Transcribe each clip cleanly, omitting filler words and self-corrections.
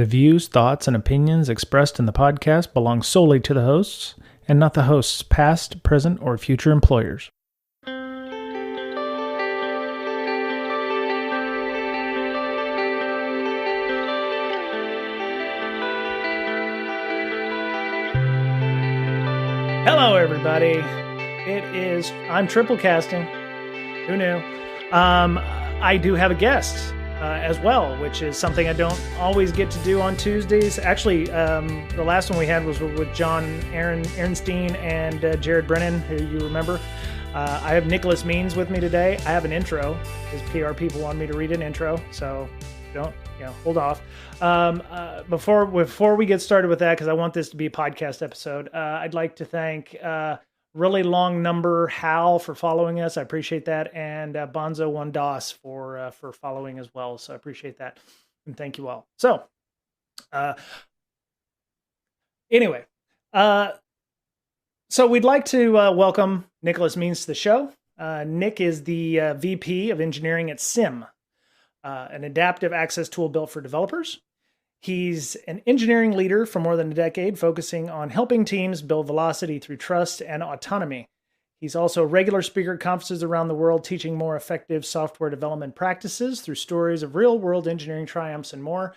The views, thoughts, and opinions expressed in the podcast belong solely to the hosts and not the host's past, present, or future employers. Hello, everybody. I'm triple casting. Who knew? I do have a guest as well, which is something I don't always get to do on Tuesdays. Actually, the last one we had was with John Ehrenstein and Jared Brennan, who you remember. I have Nickolas Means with me today. I have an intro. His PR people want me to read an intro, so hold off. Before we get started with that, because I want this to be a podcast episode, I'd like to thank really long number Hal for following us. I appreciate that, and Bonzo One DOS for following as well. So I appreciate that, and thank you all. So, anyway, so we'd like to welcome Nickolas Means to the show. Nick is the VP of Engineering at SIM, an adaptive access tool built for developers. He's an engineering leader for more than a decade, focusing on helping teams build velocity through trust and autonomy. He's also a regular speaker at conferences around the world, teaching more effective software development practices through stories of real-world engineering triumphs and more.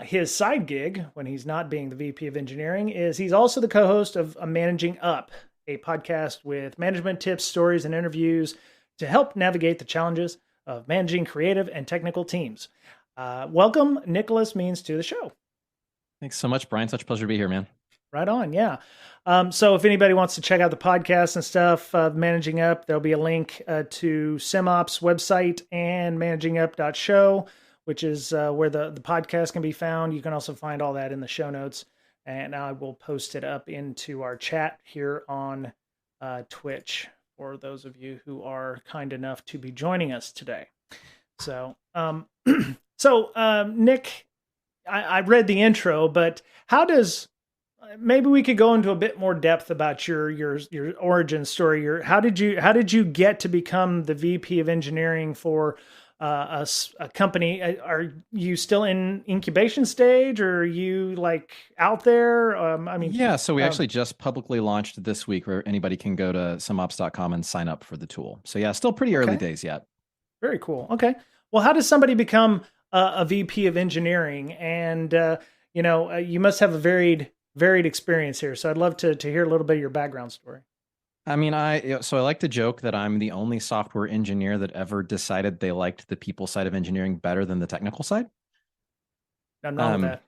His side gig, when he's not being the VP of Engineering, is he's also the co-host of Managing Up, a podcast with management tips, stories, and interviews to help navigate the challenges of managing creative and technical teams. Welcome, Nickolas Means, to the show. Thanks so much, Brian. Such a pleasure to be here, man. Right on, yeah. So if anybody wants to check out the podcast and stuff, Managing Up, there'll be a link to SimOps website and managingup.show, which is where the podcast can be found. You can also find all that in the show notes, and I will post it up into our chat here on Twitch for those of you who are kind enough to be joining us today. So, Nick, I read the intro, but maybe we could go into a bit more depth about your origin story. How did you get to become the VP of engineering for a company? Are you still in incubation stage, or are you like out there? Yeah. So we actually just publicly launched this week, where anybody can go to simops.com and sign up for the tool. So yeah, still pretty early days yet. Very cool. Okay. Well, how does somebody become a VP of engineering? And, you must have a varied experience here. So I'd love to hear a little bit of your background story. I mean, I like to joke that I'm the only software engineer that ever decided they liked the people side of engineering better than the technical side. I'm wrong with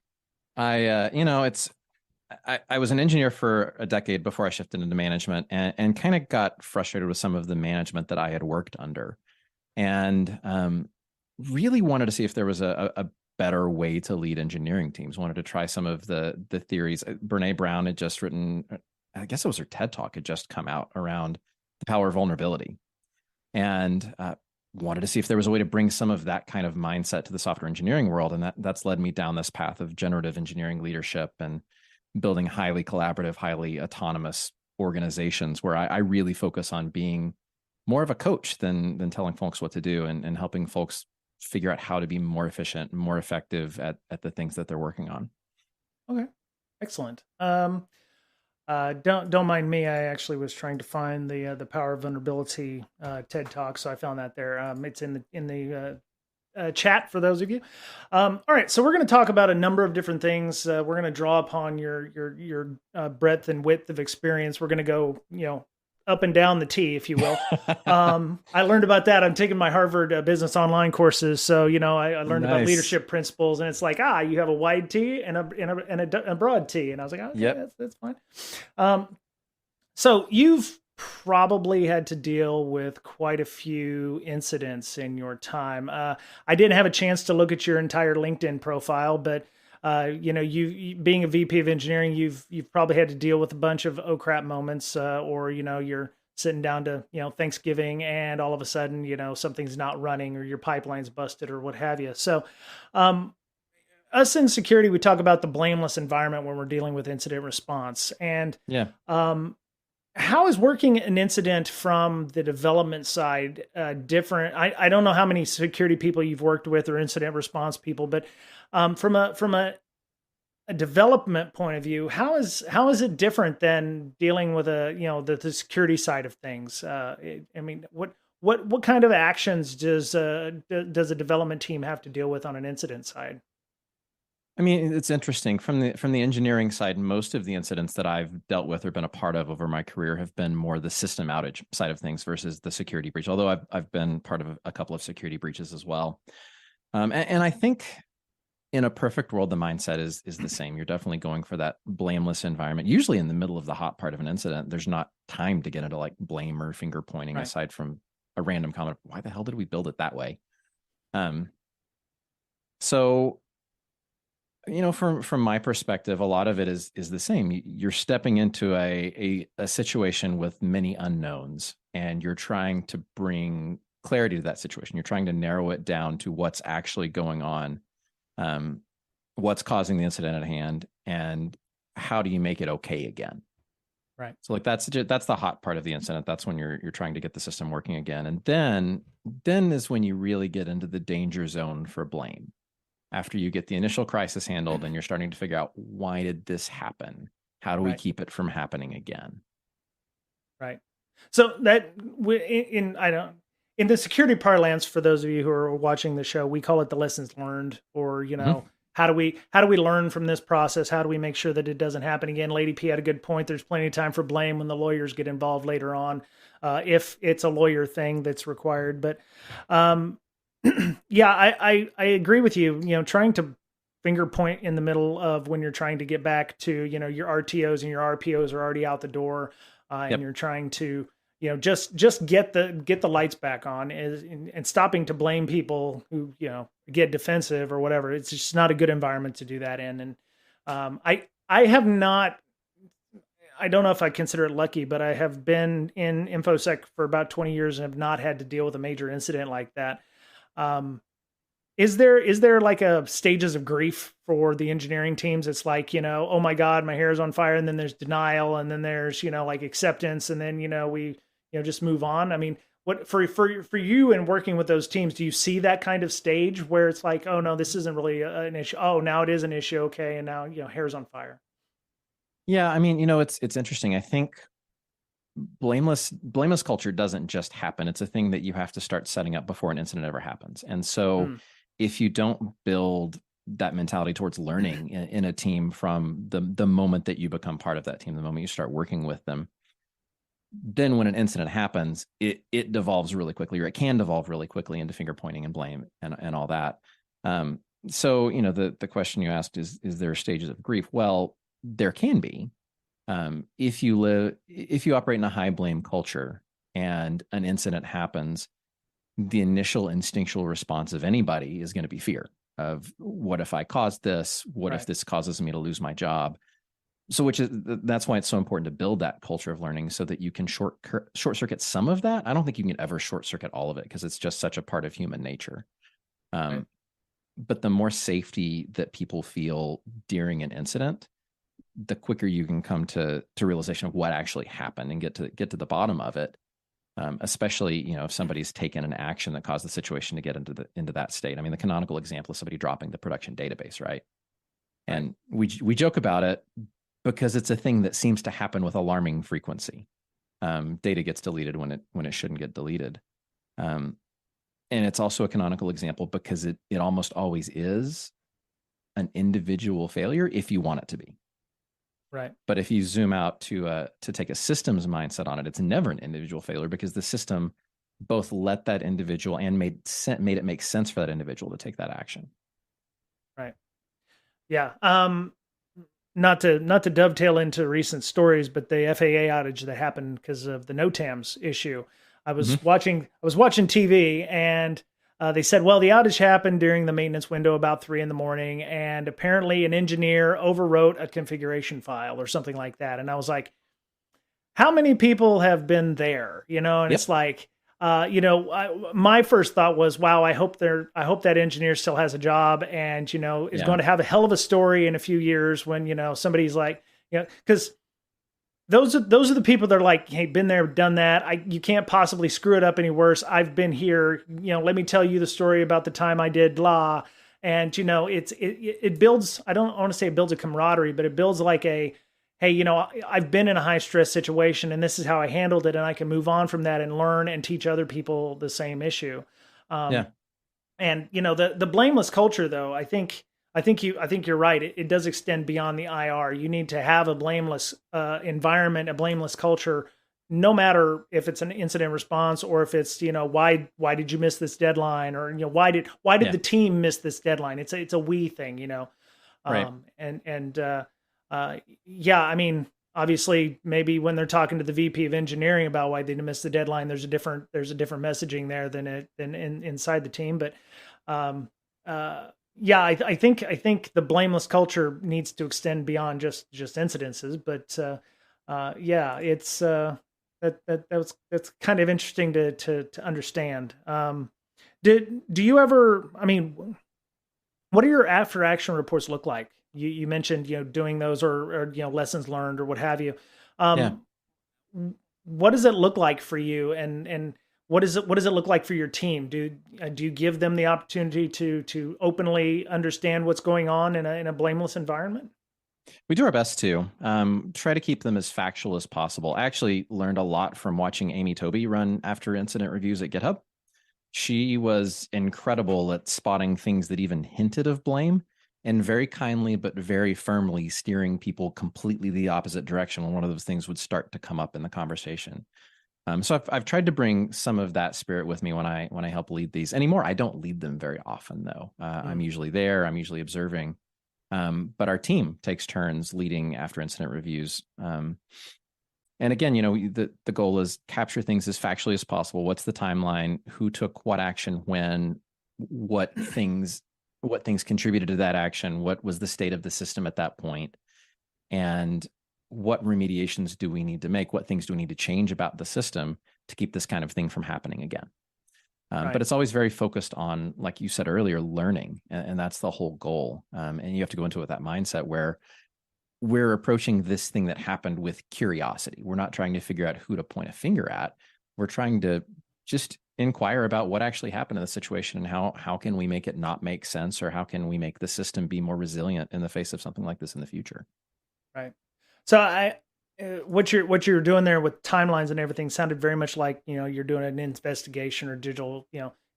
that. I was an engineer for a decade before I shifted into management, and kind of got frustrated with some of the management that I had worked under. And really wanted to see if there was a better way to lead engineering teams. Wanted to try some of the theories. Brene Brown had just written, I guess it was her TED Talk, had just come out around the power of vulnerability. And wanted to see if there was a way to bring some of that kind of mindset to the software engineering world. And that's led me down this path of generative engineering leadership and building highly collaborative, highly autonomous organizations, where I really focus on being more of a coach than telling folks what to do, and helping folks figure out how to be more efficient and more effective at the things that they're working on. Okay. Excellent. Don't mind me. I actually was trying to find the Power of Vulnerability TED Talk, so I found that there. It's in the chat for those of you. All right, so we're going to talk about a number of different things. We're going to draw upon your breadth and width of experience. We're going to go, up and down the T, if you will. I learned about that. I'm taking my Harvard Business Online courses. So, I learned about leadership principles, and it's like, you have a wide T and a broad T. And I was like, yep. That's fine. So you've probably had to deal with quite a few incidents in your time. I didn't have a chance to look at your entire LinkedIn profile, but you being a VP of engineering, you've probably had to deal with a bunch of oh crap moments, or you're sitting down to Thanksgiving, and all of a sudden something's not running, or your pipeline's busted, or what have you. So, us in security, we talk about the blameless environment when we're dealing with incident response, and how is working an incident from the development side different? I don't know how many security people you've worked with or incident response people, but from a a development point of view, how is it different than dealing with the security side of things? I mean, what kind of actions does a development team have to deal with on an incident side? I mean, it's interesting from the engineering side. Most of the incidents that I've dealt with or been a part of over my career have been more the system outage side of things versus the security breach. Although I've been part of a couple of security breaches as well. And I think in a perfect world, the mindset is the same. You're definitely going for that blameless environment. Usually in the middle of the hot part of an incident, there's not time to get into like blame or finger pointing, Right. aside from a random comment. Why the hell did we build it that way? So from my perspective, a lot of it is the same. You're stepping into a situation with many unknowns, and you're trying to bring clarity to that situation. You're trying to narrow it down to what's actually going on, what's causing the incident at hand, and how do you make it okay again. Right. So like that's the hot part of the incident. That's when you're trying to get the system working again, and then is when you really get into the danger zone for blame. After you get the initial crisis handled and you're starting to figure out, why did this happen? How do we Right. keep it from happening again? Right. So that in the security parlance, for those of you who are watching the show, we call it the lessons learned, or Mm-hmm. how do we learn from this process? How do we make sure that it doesn't happen again? Lady P had a good point. There's plenty of time for blame when the lawyers get involved later on, if it's a lawyer thing that's required. But um, yeah, I agree with you. Trying to finger point in the middle of when you're trying to get back to your RTOs and your RPOs are already out the door, and Yep. you're trying to just get the lights back on, and stopping to blame people who get defensive or whatever. It's just not a good environment to do that in. And I have not. I don't know if I consider it lucky, but I have been in infosec for about 20 years and have not had to deal with a major incident like that. Um, is there like a stages of grief for the engineering teams? It's like, oh my God, my hair is on fire. And then there's denial. And then there's, like acceptance. And then, we, just move on. I mean, what for you and working with those teams, do you see that kind of stage where it's like, oh no, this isn't really an issue. Oh, now it is an issue. Okay. And now, hair's on fire. Yeah. I mean, it's interesting. I think blameless culture doesn't just happen. It's a thing that you have to start setting up before an incident ever happens. And so Mm, if you don't build that mentality towards learning in a team from the moment that you become part of that team, the moment you start working with them, then when an incident happens, it devolves really quickly, or it can devolve really quickly into finger pointing and blame and all that. So the question you asked is there stages of grief? Well, there can be. If you operate in a high blame culture and an incident happens, the initial instinctual response of anybody is going to be fear of, what if I caused this? What if right. this causes me to lose my job? So that's why it's so important to build that culture of learning, so that you can short circuit some of that. I don't think you can ever short circuit all of it, because it's just such a part of human nature. Right. But the more safety that people feel during an incident, the quicker you can come to realization of what actually happened and get to the bottom of it. Especially, if somebody's taken an action that caused the situation to get into that state. I mean, the canonical example is somebody dropping the production database, right? Right. And we joke about it because it's a thing that seems to happen with alarming frequency. Data gets deleted when it shouldn't get deleted. And it's also a canonical example because it almost always is an individual failure if you want it to be. Right. But if you zoom out to take a systems mindset on it, it's never an individual failure, because the system both let that individual and made it make sense for that individual to take that action. Right. Yeah. Not to dovetail into recent stories, but the FAA outage that happened because of the NOTAMs issue. I was Mm-hmm. watching TV, and they said, well, the outage happened during the maintenance window about 3 a.m, and apparently an engineer overwrote a configuration file or something like that. And I was like, how many people have been there? And it's Yep. like, my first thought was, wow, I hope that engineer still has a job, and, is Yeah. going to have a hell of a story in a few years when, somebody's like, because those are the people that are like, hey, been there, done that. You can't possibly screw it up any worse. I've been here. Let me tell you the story about the time I did blah. And it builds. I don't want to say it builds a camaraderie, but it builds like a, hey, I've been in a high stress situation, and this is how I handled it, and I can move on from that and learn and teach other people the same issue. Yeah. And the blameless culture, though, I think you're right. It does extend beyond the IR. You need to have a blameless environment, a blameless culture, no matter if it's an incident response or if it's why did you miss this deadline, or why did Yeah. the team miss this deadline? It's a we thing, Right. Yeah, I mean, obviously, maybe when they're talking to the VP of engineering about why they missed the deadline, there's a different messaging there than inside the team. But um, yeah, I think the blameless culture needs to extend beyond just incidences. But yeah, it's that's kind of interesting to understand. Do you ever? I mean, what do your after action reports look like? You mentioned doing those, or lessons learned or what have you. Yeah. Um, what does it look like for you, and what does it look like for your team? Do you give them the opportunity to openly understand what's going on in a blameless environment? We do our best to try to keep them as factual as possible. I actually learned a lot from watching Amy Toby run after incident reviews at GitHub. She was incredible at spotting things that even hinted of blame, and very kindly but very firmly steering people completely the opposite direction when one of those things would start to come up in the conversation. So I've tried to bring some of that spirit with me when I help lead these. Anymore, I don't lead them very often, though. I'm usually there. I'm usually observing. But our team takes turns leading after incident reviews. And again, the goal is capture things as factually as possible. What's the timeline? Who took what action when? What things contributed to that action? What was the state of the system at that point? And what remediations do we need to make? What things do we need to change about the system to keep this kind of thing from happening again? Right. But it's always very focused on, like you said earlier, learning. And that's the whole goal. And you have to go into it with that mindset where we're approaching this thing that happened with curiosity. We're not trying to figure out who to point a finger at. We're trying to just inquire about what actually happened in the situation and how can we make it not make sense, or how can we make the system be more resilient in the face of something like this in the future. Right. So what you're doing there with timelines and everything sounded very much like you're doing an investigation or digital.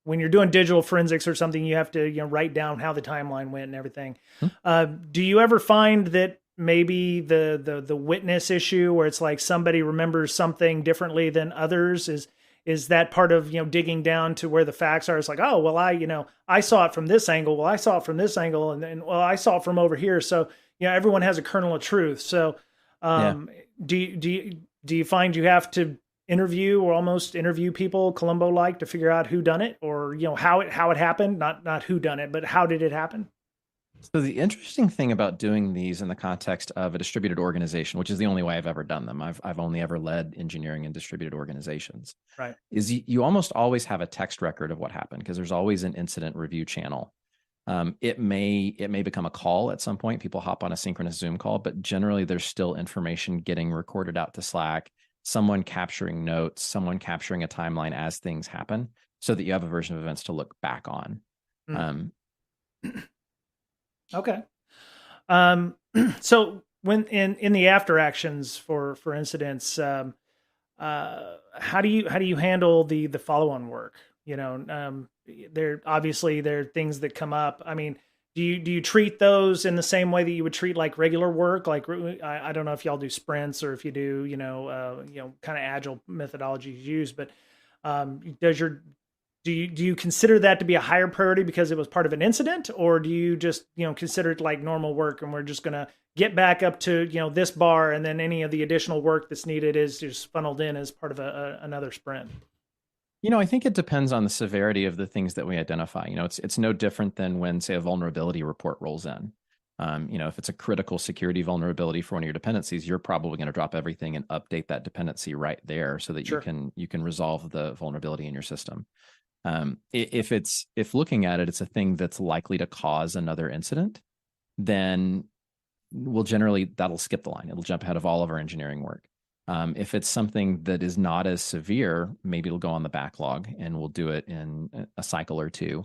When you're doing digital forensics or something, you have to write down how the timeline went and everything. Do you ever find that maybe the witness issue, where it's like somebody remembers something differently than others, is that part of digging down to where the facts are? It's like, oh well, I saw it from this angle. Well, I saw it from this angle, and then well, I saw it from over here. So everyone has a kernel of truth. So Yeah. do you find you have to interview, or almost interview people Columbo like, to figure out who done it, or how it happened, not who done it, but how did it happen? So the interesting thing about doing these in the context of a distributed organization, which is the only way I've ever done them, I've only ever led engineering in distributed organizations, Right. is you almost always have a text record of what happened, because there's always an incident review channel. It may become a call at some point. People hop on a synchronous Zoom call, but generally there's still information getting recorded out to Slack, someone capturing notes, someone capturing a timeline as things happen, so that you have a version of events to look back on. Okay. So when in the after actions for incidents, how do you handle the follow-on work? There are things that come up. I mean, do you treat those in the same way that you would treat like regular work? Like, I don't know if y'all do sprints, or if you do, kind of agile methodologies used, but do you consider that to be a higher priority because it was part of an incident, or do you just consider it like normal work, and we're just going to get back up to this bar, and then any of the additional work that's needed is just funneled in as part of another sprint? I think it depends on the severity of the things that we identify. It's no different than when, say, a vulnerability report rolls in. If it's a critical security vulnerability for one of your dependencies, you're probably going to drop everything and update that dependency right there, so that Sure. you can resolve the vulnerability in your system. If looking at it, it's a thing that's likely to cause another incident, then that'll skip the line. It'll jump ahead of all of our engineering work. If it's something that is not as severe, maybe it'll go on the backlog, and we'll do it in a cycle or two.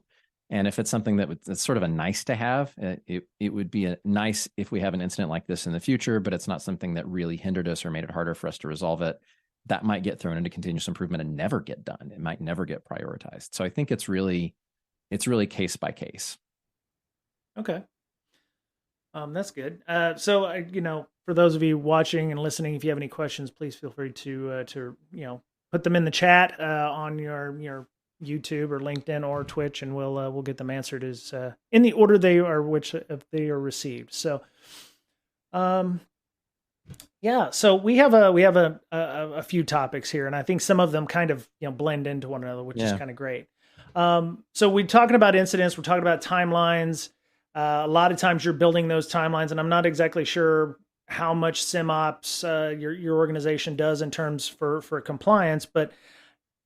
And if it's something that's sort of a nice to have, it would be nice if we have an incident like this in the future, but it's not something that really hindered us or made it harder for us to resolve it. That might get thrown into continuous improvement and never get done. It might never get prioritized. So I think it's really case by case. Okay. That's good. So, for those of you watching and listening, if you have any questions, please feel free to put them in the chat on your YouTube or LinkedIn or Twitch, and we'll get them answered as in the order they are they are received. So, yeah. So we have a few topics here, and I think some of them kind of blend into one another, which is kind of great. So we're talking about incidents. We're talking about timelines. A lot of times you're building those timelines, and I'm not exactly sure how much SimOps your organization does in terms for compliance, but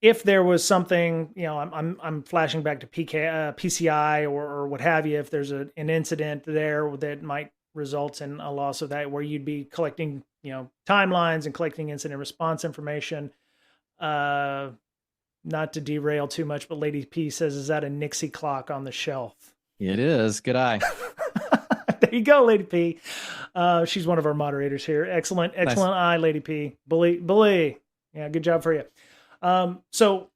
if there was something, I'm flashing back to PCI or what have you. If there's an incident there that might result in a loss of that, where you'd be collecting, timelines and collecting incident response information. Not to derail too much, but Lady P says, "Is that a Nixie clock on the shelf?" It is. Good eye. There you go, Lady P. She's one of our moderators here. Excellent nice. Eye, Lady P. Bully. Yeah, good job for you. So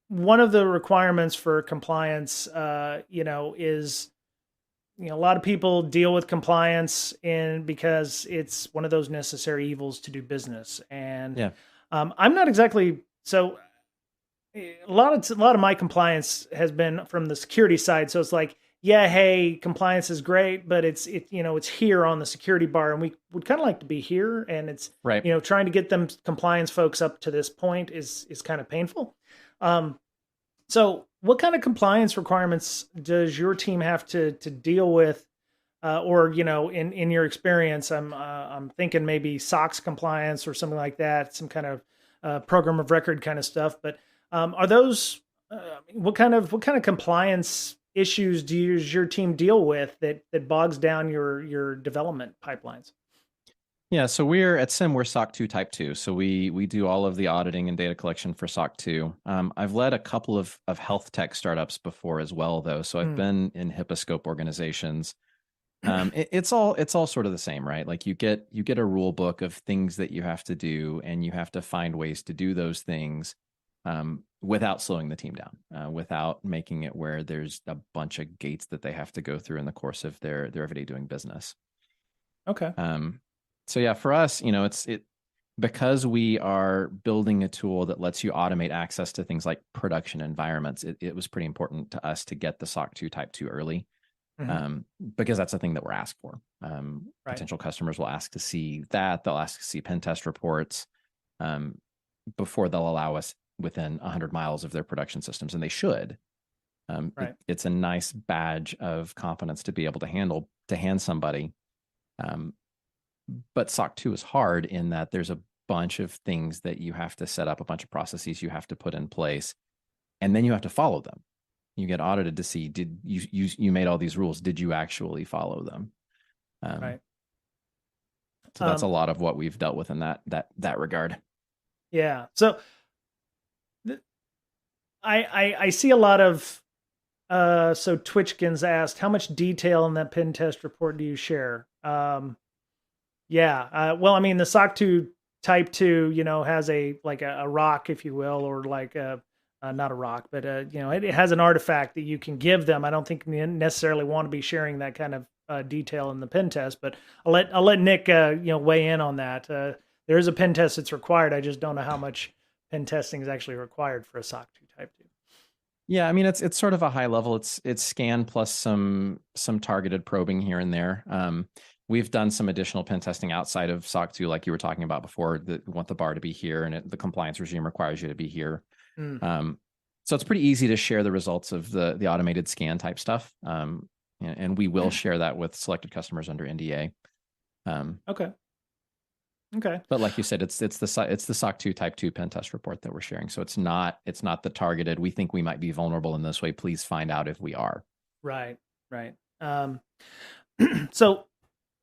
one of the requirements for compliance, is, a lot of people deal with compliance because it's one of those necessary evils to do business. And I'm not exactly, so a lot of my compliance has been from the security side. So it's like, yeah, hey, compliance is great, but it's here on the security bar, and we would kind of like to be here. And it's right. Trying to get them compliance folks up to this point is kind of painful. So what kind of compliance requirements does your team have to deal with? Or in your experience, I'm thinking maybe SOX compliance or something like that, some kind of program of record kind of stuff. But are those what kind of compliance issues does your team deal with that bogs down your development pipelines? Yeah, so we're at SIM, we're SOC 2 Type 2. So we do all of the auditing and data collection for SOC 2. I've led a couple of health tech startups before as well, though. So I've been in HIPAA scope organizations. It's all sort of the same, right? Like you get a rule book of things that you have to do, and you have to find ways to do those things without slowing the team down, without making it where there's a bunch of gates that they have to go through in the course of their everyday doing business. Okay. So yeah, for us, because we are building a tool that lets you automate access to things like production environments, it was pretty important to us to get the SOC 2 Type 2 early, because that's the thing that we're asked for. Potential customers will ask to see that. They'll ask to see pen test reports before they'll allow us within 100 miles of their production systems, and they should. It's a nice badge of confidence to be able to hand somebody. But SOC 2 is hard in that there's a bunch of things that you have to set up, a bunch of processes you have to put in place, and then you have to follow them. You get audited to see, did you made all these rules, did you actually follow them? So that's a lot of what we've dealt with in that regard. Yeah. So I see a lot of so Twitchkins asked, how much detail in that pen test report do you share? Well, I mean, the SOC 2 Type 2, has a rock, if you will, or like not a rock, but it has an artifact that you can give them. I don't think you necessarily want to be sharing that kind of detail in the pen test, but I'll let Nick weigh in on that. There is a pen test that's required. I just don't know how much pen testing is actually required for a SOC 2 Type 2. Yeah, I mean, it's sort of a high level. It's scan plus some targeted probing here and there. We've done some additional pen testing outside of SOC 2, like you were talking about before. That want the bar to be here, and the compliance regime requires you to be here. So it's pretty easy to share the results of the automated scan type stuff, and we will share that with selected customers under NDA. Okay. But like you said, it's the SOC 2 Type 2 pen test report that we're sharing. So it's not the targeted, we think we might be vulnerable in this way, please find out if we are. Right. So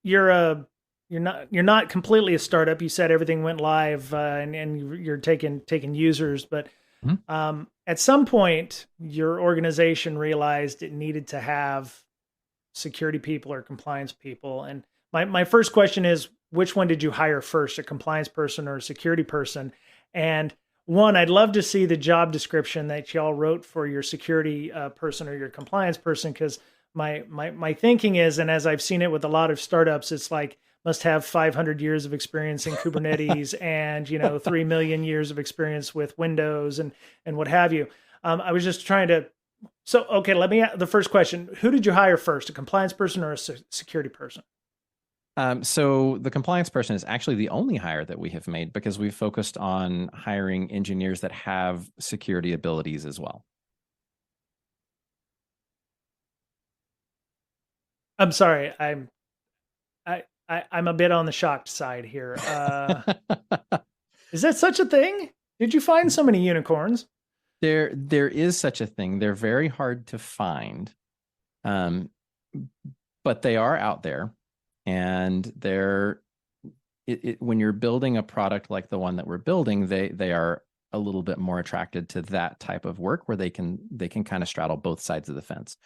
you're not completely a startup. You said everything went live, and you're taking users, but Mhm. At some point, your organization realized it needed to have security people or compliance people. And my first question is, which one did you hire first, a compliance person or a security person? And one, I'd love to see the job description that y'all wrote for your security person or your compliance person, because my thinking is, and as I've seen it with a lot of startups, it's like must have 500 years of experience in Kubernetes and 3 million years of experience with Windows and what have you. I was just trying to so, okay, let me the first question. Who did you hire first, a compliance person or a security person? So the compliance person is actually the only hire that we have made because we've focused on hiring engineers that have security abilities as well. I'm sorry, I'm a bit on the shocked side here. Is that such a thing? Did you find so many unicorns? There is such a thing. They're very hard to find, um, but they are out there, and when you're building a product like the one that we're building, they are a little bit more attracted to that type of work where they can kind of straddle both sides of the fence,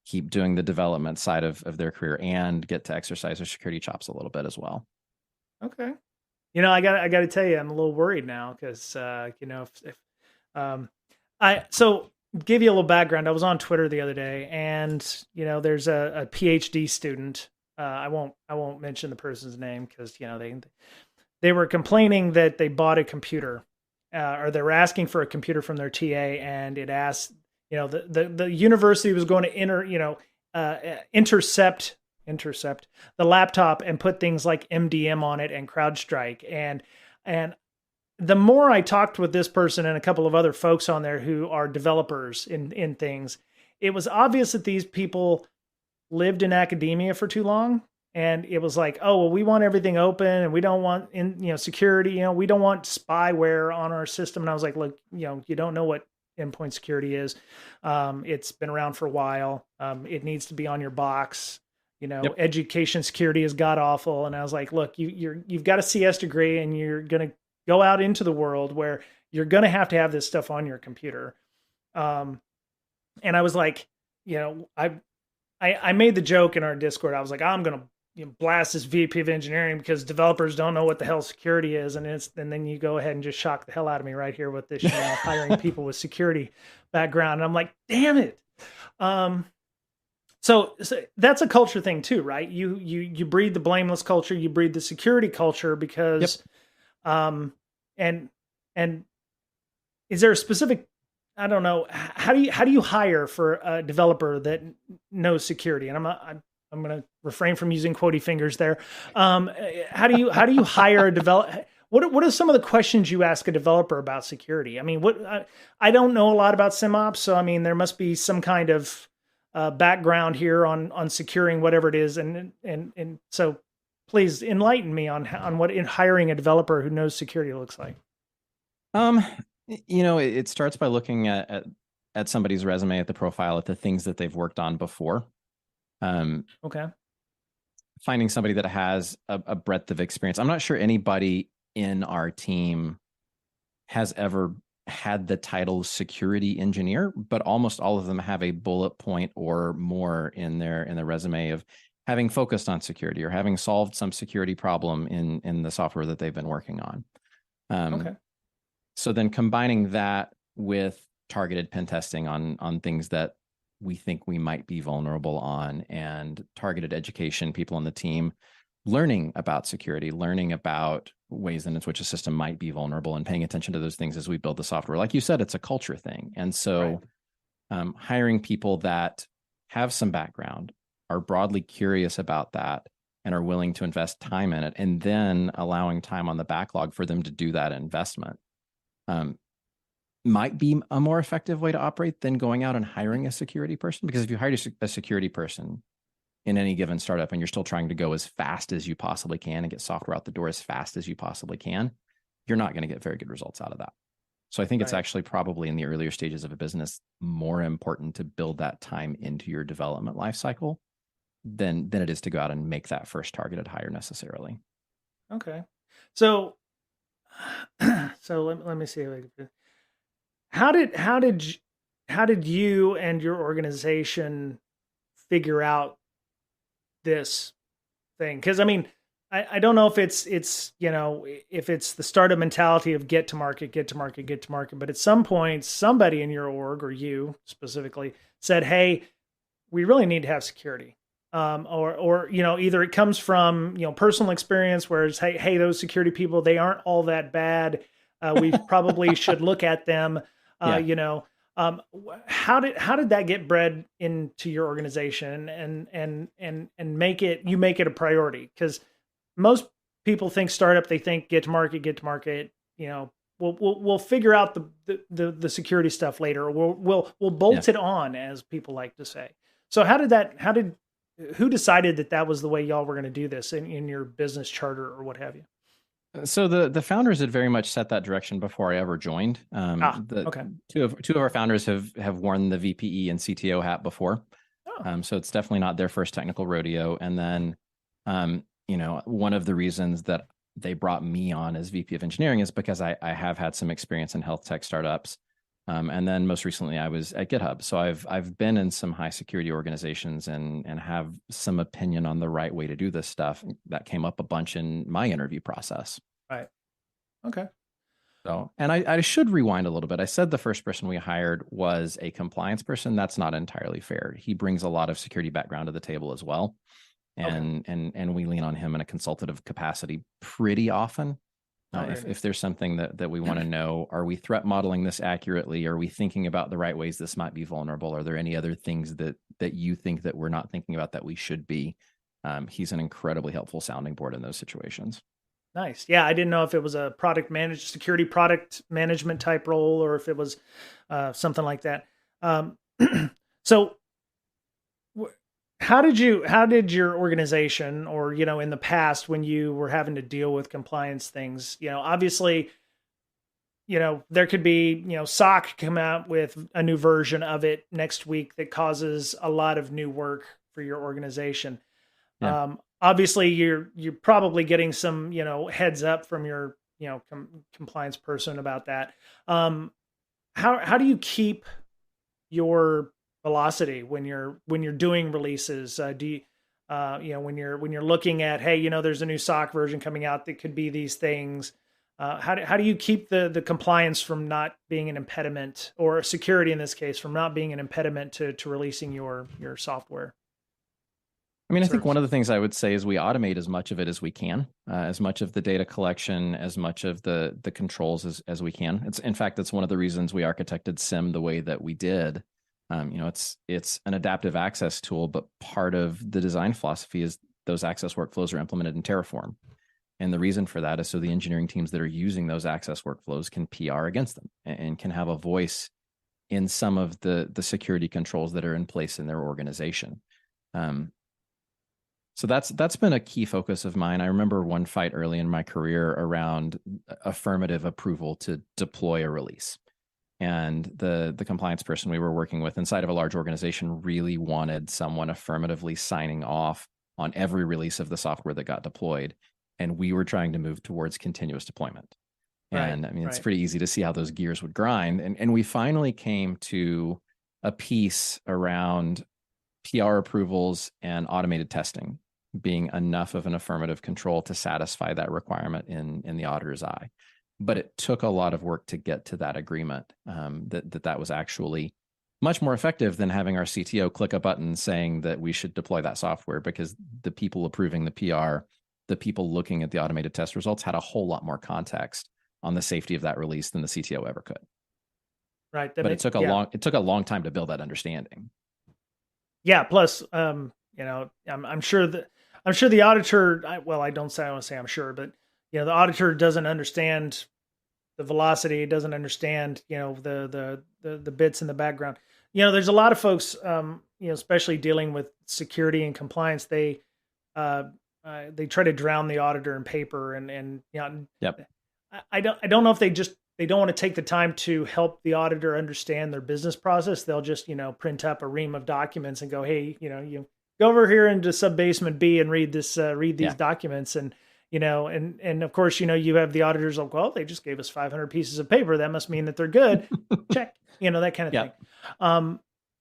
keep doing the development side of their career and get to exercise their security chops a little bit as well. Okay. I got to tell you, I'm a little worried now because if um, I so give you a little background. I was on Twitter the other day, and there's a PhD student. I won't mention the person's name because they were complaining that they bought a computer, or they were asking for a computer from their TA, and it asked, the university was going to intercept the laptop and put things like MDM on it and CrowdStrike, and the more I talked with this person and a couple of other folks on there who are developers in things, it was obvious that these people lived in academia for too long. And it was like, oh, well, we want everything open and we don't want security, we don't want spyware on our system. And I was like, look, you don't know what endpoint security is. It's been around for a while. It needs to be on your box. Yep. Education security is god awful. And I was like, look, you've got a CS degree and you're going to go out into the world where you're going to have this stuff on your computer. And I was like, I made the joke in our Discord. I was like, I'm going to blast this VP of engineering because developers don't know what the hell security is. And then you go ahead and just shock the hell out of me right here with this, hiring people with security background. And I'm like, damn it. So that's a culture thing too, right? You breed the blameless culture, you breed the security culture because, yep. And is there a specific, I don't know, how do you hire for a developer that knows security? And I'm going to refrain from using quotey fingers there. How do you hire a developer? What are some of the questions you ask a developer about security? I mean, I don't know a lot about SimOps, so I mean, there must be some kind of background here on securing whatever it is, and so please enlighten me on what in hiring a developer who knows security looks like. It starts by looking at somebody's resume, at the profile, at the things that they've worked on before. Okay. Finding somebody that has a breadth of experience. I'm not sure anybody in our team has ever had the title security engineer, but almost all of them have a bullet point or more in their resume of having focused on security or having solved some security problem in the software that they've been working on. Okay. So then combining that with targeted pen testing on things that we think we might be vulnerable on, and targeted education, people on the team learning about security, learning about ways in which a system might be vulnerable, and paying attention to those things as we build the software. Like you said, it's a culture thing. And so hiring people that have some background, are broadly curious about that, and are willing to invest time in it, and then allowing time on the backlog for them to do that investment might be a more effective way to operate than going out and hiring a security person. Because if you hire a security person in any given startup and you're still trying to go as fast as you possibly can and get software out the door as fast as you possibly can, you're not going to get very good results out of that. So I think it's actually probably in the earlier stages of a business more important to build that time into your development lifecycle than it is to go out and make that first targeted hire necessarily. Okay. So let me see. How did you and your organization figure out this thing? Because I mean, I don't know if it's if it's the startup mentality of get to market, get to market, get to market, but at some point somebody in your org or you specifically said, hey, we really need to have security. Or either it comes from personal experience, whereas hey, those security people, they aren't all that bad. We probably should look at them. Yeah. How did that get bred into your organization and make it a priority? Because most people think startup, they think get to market, get to market. We'll figure out the security stuff later, or we'll bolt Yeah. it on, as people like to say. So who decided that was the way y'all were going to do this in your business charter or what have you? So the founders had very much set that direction before I ever joined. The Okay. two of our founders have worn the VPE and CTO hat before. Oh, So it's definitely not their first technical rodeo. And then, one of the reasons that they brought me on as VP of engineering is because I have had some experience in health tech startups. And then most recently I was at GitHub. So I've been in some high security organizations and have some opinion on the right way to do this stuff. That came up a bunch in my interview process. right. Okay. So, and I should rewind a little bit. I said the first person we hired was a compliance person. That's not entirely fair. He brings a lot of security background to the table as well. Okay. And we lean on him in a consultative capacity pretty often. All right. If there's something that we want to know, are we threat modeling this accurately? Are we thinking about the right ways this might be vulnerable? Are there any other things that you think that we're not thinking about that we should be? He's an incredibly helpful sounding board in those situations. Nice. Yeah, I didn't know if it was a security product management type role, or if it was something like that. Um, so, how did your organization, or in the past when you were having to deal with compliance things, obviously, there could be, SOC come out with a new version of it next week that causes a lot of new work for your organization. Yeah. Obviously you're probably getting some, heads up from your, compliance person about that. How do you keep your velocity when you're doing releases? Do you, when you're looking at, hey, there's a new SOC version coming out that could be these things. How do you keep the compliance from not being an impediment, or security in this case from not being an impediment to releasing your software? I mean, I think Service. one of the things I would say is we automate as much of it as we can, as much of the data collection, as much of the controls as we can. In fact, that's one of the reasons we architected SIM the way that we did. It's an adaptive access tool, but part of the design philosophy is those access workflows are implemented in Terraform. And the reason for that is so the engineering teams that are using those access workflows can PR against them and can have a voice in some of the security controls that are in place in their organization. So that's been a key focus of mine. I remember one fight early in my career around affirmative approval to deploy a release. And the compliance person we were working with inside of a large organization really wanted someone affirmatively signing off on every release of the software that got deployed. And we were trying to move towards continuous deployment. And I mean, it's pretty easy to see how those gears would grind. And we finally came to a piece around PR approvals and automated testing being enough of an affirmative control to satisfy that requirement in the auditor's eye. But it took a lot of work to get to that agreement, that was actually much more effective than having our CTO click a button saying that we should deploy that software, because the people approving the PR, the people looking at the automated test results, had a whole lot more context on the safety of that release than the CTO ever could. Right. But it took a long time to build that understanding. Yeah. Plus, I'm sure the auditor, I want to say I'm sure, but the auditor doesn't understand the velocity. It doesn't understand, the bits in the background. There's a lot of folks, especially dealing with security and compliance. They try to drown the auditor in paper, and Yep. I don't know if they don't want to take the time to help the auditor understand their business process. They'll just, print up a ream of documents and go, hey, you go over here into sub basement B and read these documents. And, and of course, you have the auditors like, well, they just gave us 500 pieces of paper. That must mean that they're good. Check, that kind of Yeah. thing.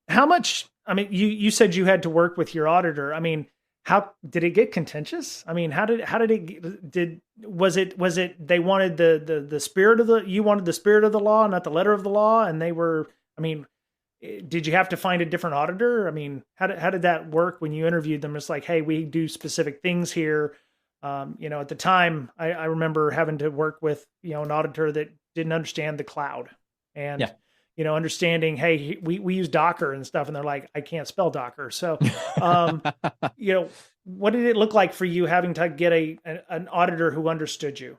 How much, I mean, you said you had to work with your auditor. I mean, how did it get contentious? I mean, how did was it they wanted the spirit of you wanted the spirit of the law, not the letter of the law? And they were, I mean, did you have to find a different auditor? I mean, how did that work when you interviewed them? It's like, hey, we do specific things here. At the time, I remember having to work with, an auditor that didn't understand the cloud and, Yeah. Understanding, hey, we use Docker and stuff. And they're like, I can't spell Docker. So, what did it look like for you having to get an auditor who understood you?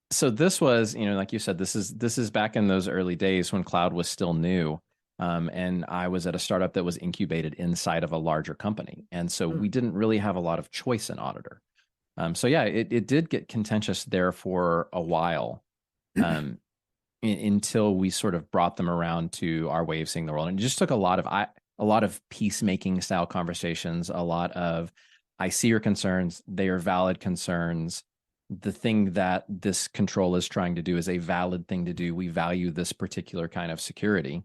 So this was, like you said, this is back in those early days when cloud was still new. And I was at a startup that was incubated inside of a larger company. And so we didn't really have a lot of choice in auditor. So yeah, it did get contentious there for a while, until we sort of brought them around to our way of seeing the world. And it just took a lot of peacemaking style conversations, a lot of, I see your concerns, they are valid concerns. The thing that this control is trying to do is a valid thing to do. We value this particular kind of security.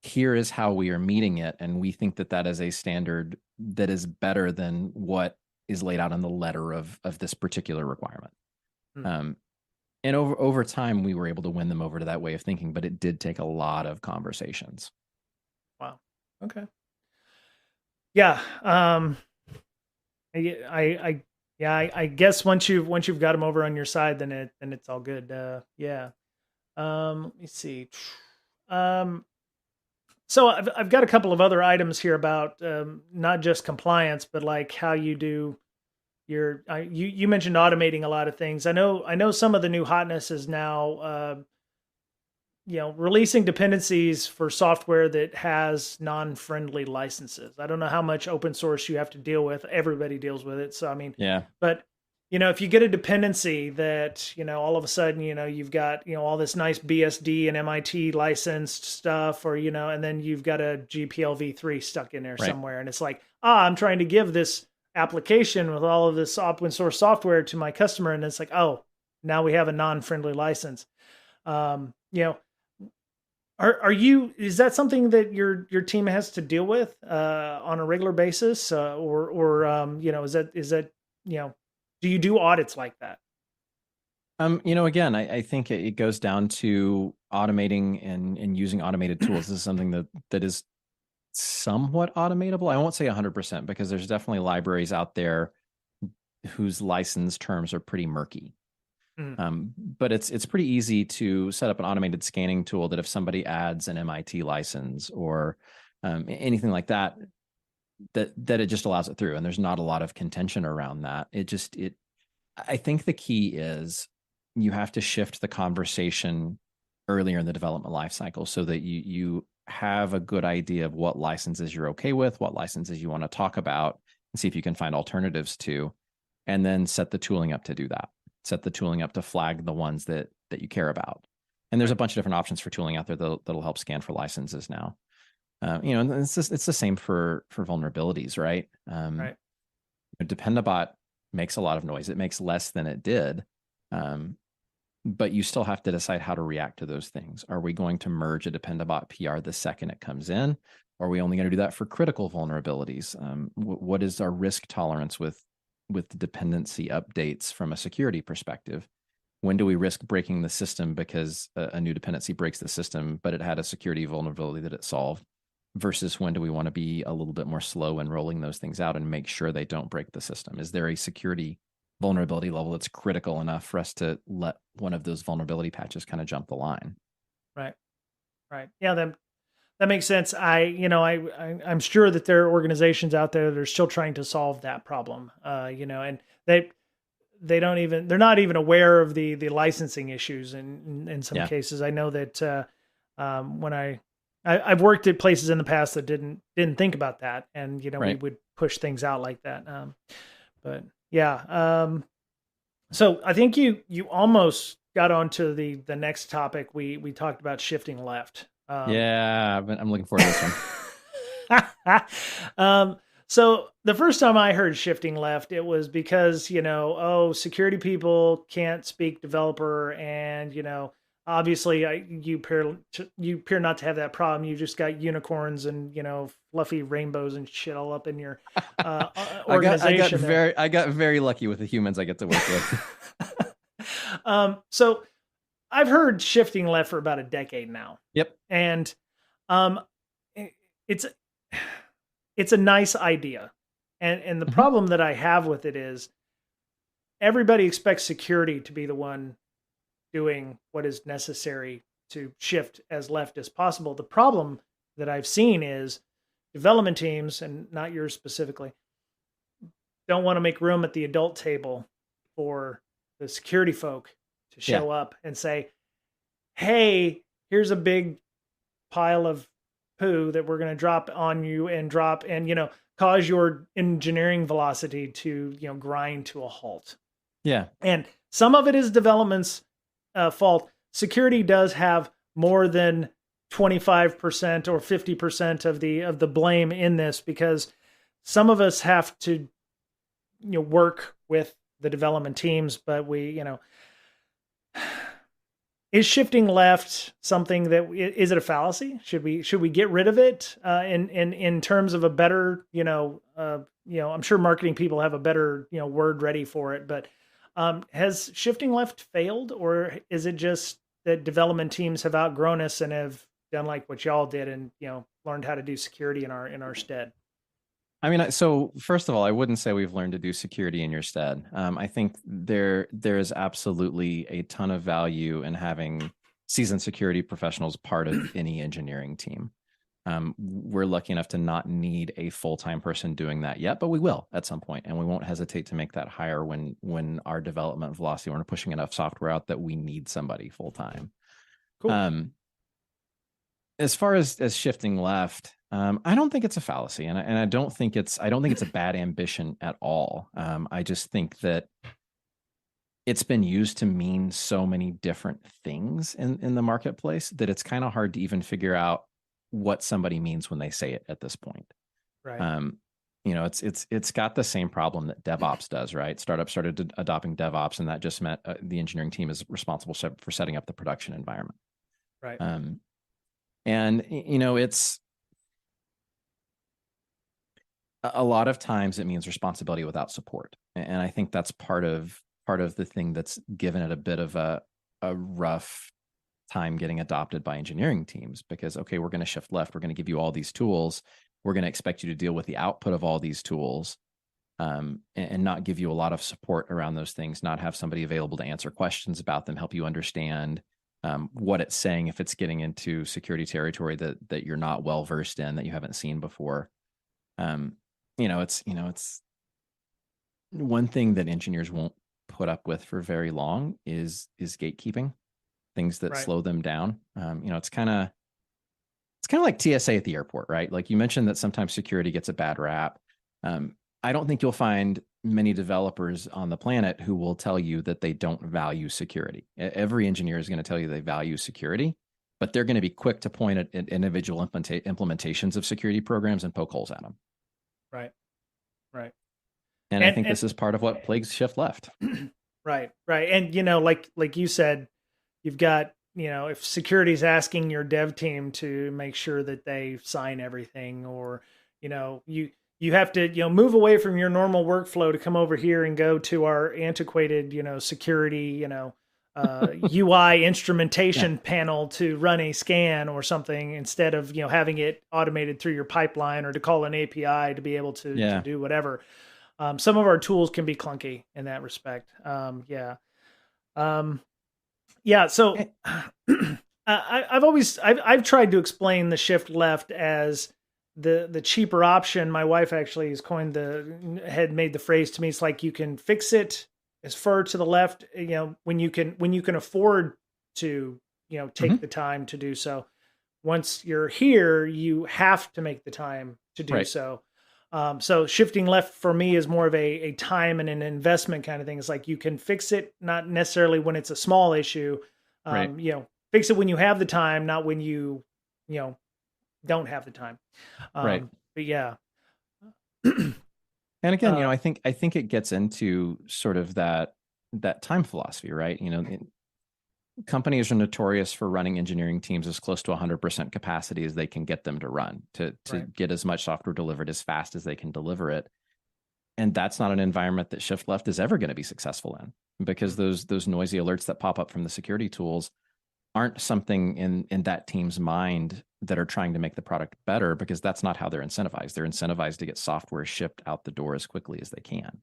Here is how we are meeting it. And we think that is a standard that is better than what is laid out in the letter of this particular requirement. And over time, we were able to win them over to that way of thinking, but it did take a lot of conversations. Wow. Okay. Yeah. I guess once you've got them over on your side, then it's all good. Yeah. Let me see. So I've got a couple of other items here about not just compliance, but like how you do you mentioned automating a lot of things. I know some of the new hotness is now releasing dependencies for software that has non-friendly licenses. I don't know how much open source you have to deal with. Everybody deals with it. So I mean, yeah. But if you get a dependency that all of a sudden you've got all this nice BSD and MIT licensed stuff, or and then you've got a GPL v3 stuck in there somewhere, and it's like, I'm trying to give this application with all of this open source software to my customer, and it's like, oh, now we have a non-friendly license. Is that something that your team has to deal with on a regular basis, or is that do you do audits like that? Again, I think it goes down to automating and using automated tools. This is something that is somewhat automatable. I won't say 100% because there's definitely libraries out there whose license terms are pretty murky. But it's pretty easy to set up an automated scanning tool that if somebody adds an MIT license or anything like that it just allows it through. And there's not a lot of contention around that. I think the key is you have to shift the conversation earlier in the development lifecycle so that you have a good idea of what licenses you're okay with, what licenses you want to talk about, and see if you can find alternatives to, and then set the tooling up to do that. Set the tooling up to flag the ones that you care about. And there's a bunch of different options for tooling out there that'll help scan for licenses now. And it's the same for vulnerabilities, right? Right. Dependabot makes a lot of noise. It makes less than it did. But you still have to decide how to react to those things. Are we going to merge a Dependabot PR the second it comes in? Or are we only going to do that for critical vulnerabilities? What is our risk tolerance with the dependency updates from a security perspective? When do we risk breaking the system because a new dependency breaks the system, but it had a security vulnerability that it solved? Versus when do we want to be a little bit more slow in rolling those things out and make sure they don't break the system? Is there a security vulnerability level that's critical enough for us to let one of those vulnerability patches kind of jump the line? Right. Yeah, that makes sense. I'm sure that there are organizations out there that are still trying to solve that problem. And they're not even aware of the licensing issues in some cases. I know that when I've worked at places in the past that didn't think about that, and we would push things out like that. But yeah, so I think you almost got onto the next topic. We talked about shifting left. I'm looking forward to this one. So the first time I heard shifting left, it was because, oh, security people can't speak developer, and obviously you appear not to have that problem. You just got unicorns and fluffy rainbows and shit all up in your organization there. I got very lucky with the humans I get to work with. So I've heard shifting left for about a decade now, Yep. and um, it's it's a nice idea. And the Mhm. problem that I have with it is everybody expects security to be the one doing what is necessary to shift as left as possible. The problem that I've seen is development teams, and not yours specifically, don't want to make room at the adult table for the security folk to Yeah. show up and say, hey, here's a big pile of poo that we're going to drop on you and cause your engineering velocity to grind to a halt. Yeah. And some of it is development's fault. Security does have more than 25% or 50% of the blame in this, because some of us have to work with the development teams, but is shifting left something that is it a fallacy? Should we get rid of it in terms of a better I'm sure marketing people have a better word ready for it, but has shifting left failed, or is it just that development teams have outgrown us and have done like what y'all did and learned how to do security in our stead? I mean, so first of all, I wouldn't say we've learned to do security in your stead. I think there is absolutely a ton of value in having seasoned security professionals part of any engineering team. We're lucky enough to not need a full-time person doing that yet, but we will at some point, and we won't hesitate to make that hire when our development velocity, when we're pushing enough software out that we need somebody full-time. Cool. As far as shifting left, I don't think it's a fallacy, and I don't think it's a bad ambition at all. I just think that it's been used to mean so many different things in the marketplace that it's kind of hard to even figure out what somebody means when they say it at this point. Right. It's got the same problem that DevOps does, right? Startups started adopting DevOps, and that just meant the engineering team is responsible for setting up the production environment. Right. And it's a lot of times it means responsibility without support, and I think that's part of the thing that's given it a bit of a rough time getting adopted by engineering teams, because okay, we're going to shift left, we're going to give you all these tools, we're going to expect you to deal with the output of all these tools, and not give you a lot of support around those things, not have somebody available to answer questions about them, help you understand what it's saying if it's getting into security territory that you're not well versed in, that you haven't seen before. It's one thing that engineers won't put up with for very long is gatekeeping, things that Right. slow them down. It's kind of like TSA at the airport, right? Like you mentioned that sometimes security gets a bad rap. I don't think you'll find many developers on the planet who will tell you that they don't value security. Every engineer is going to tell you they value security, but they're going to be quick to point at individual implementations of security programs and poke holes at them. Right. Right. And I think this is part of what plagues shift left. Right. Right. And like you said, you've got if security is asking your dev team to make sure that they sign everything, or you have to move away from your normal workflow to come over here and go to our antiquated security UI instrumentation panel to run a scan or something, instead of having it automated through your pipeline, or to call an API to be able to do whatever. Some of our tools can be clunky in that respect. So I've tried to explain the shift left as the cheaper option. My wife actually had made the phrase to me. It's like, you can fix it as far to the left, when you can afford to, take the time to do so. Once you're here, you have to make the time to do so. So shifting left for me is more of a time and an investment kind of thing. It's like, you can fix it, not necessarily when it's a small issue. Fix it when you have the time, not when you don't have the time. Right. But yeah. And again, uh, I think it gets into sort of that time philosophy, right? Companies are notorious for running engineering teams as close to 100% capacity as they can get them to run, to right. get as much software delivered as fast as they can deliver it. And that's not an environment that shift left is ever going to be successful in, because Mm, those noisy alerts that pop up from the security tools aren't something in that team's mind that are trying to make the product better, because that's not how they're incentivized. They're incentivized to get software shipped out the door as quickly as they can.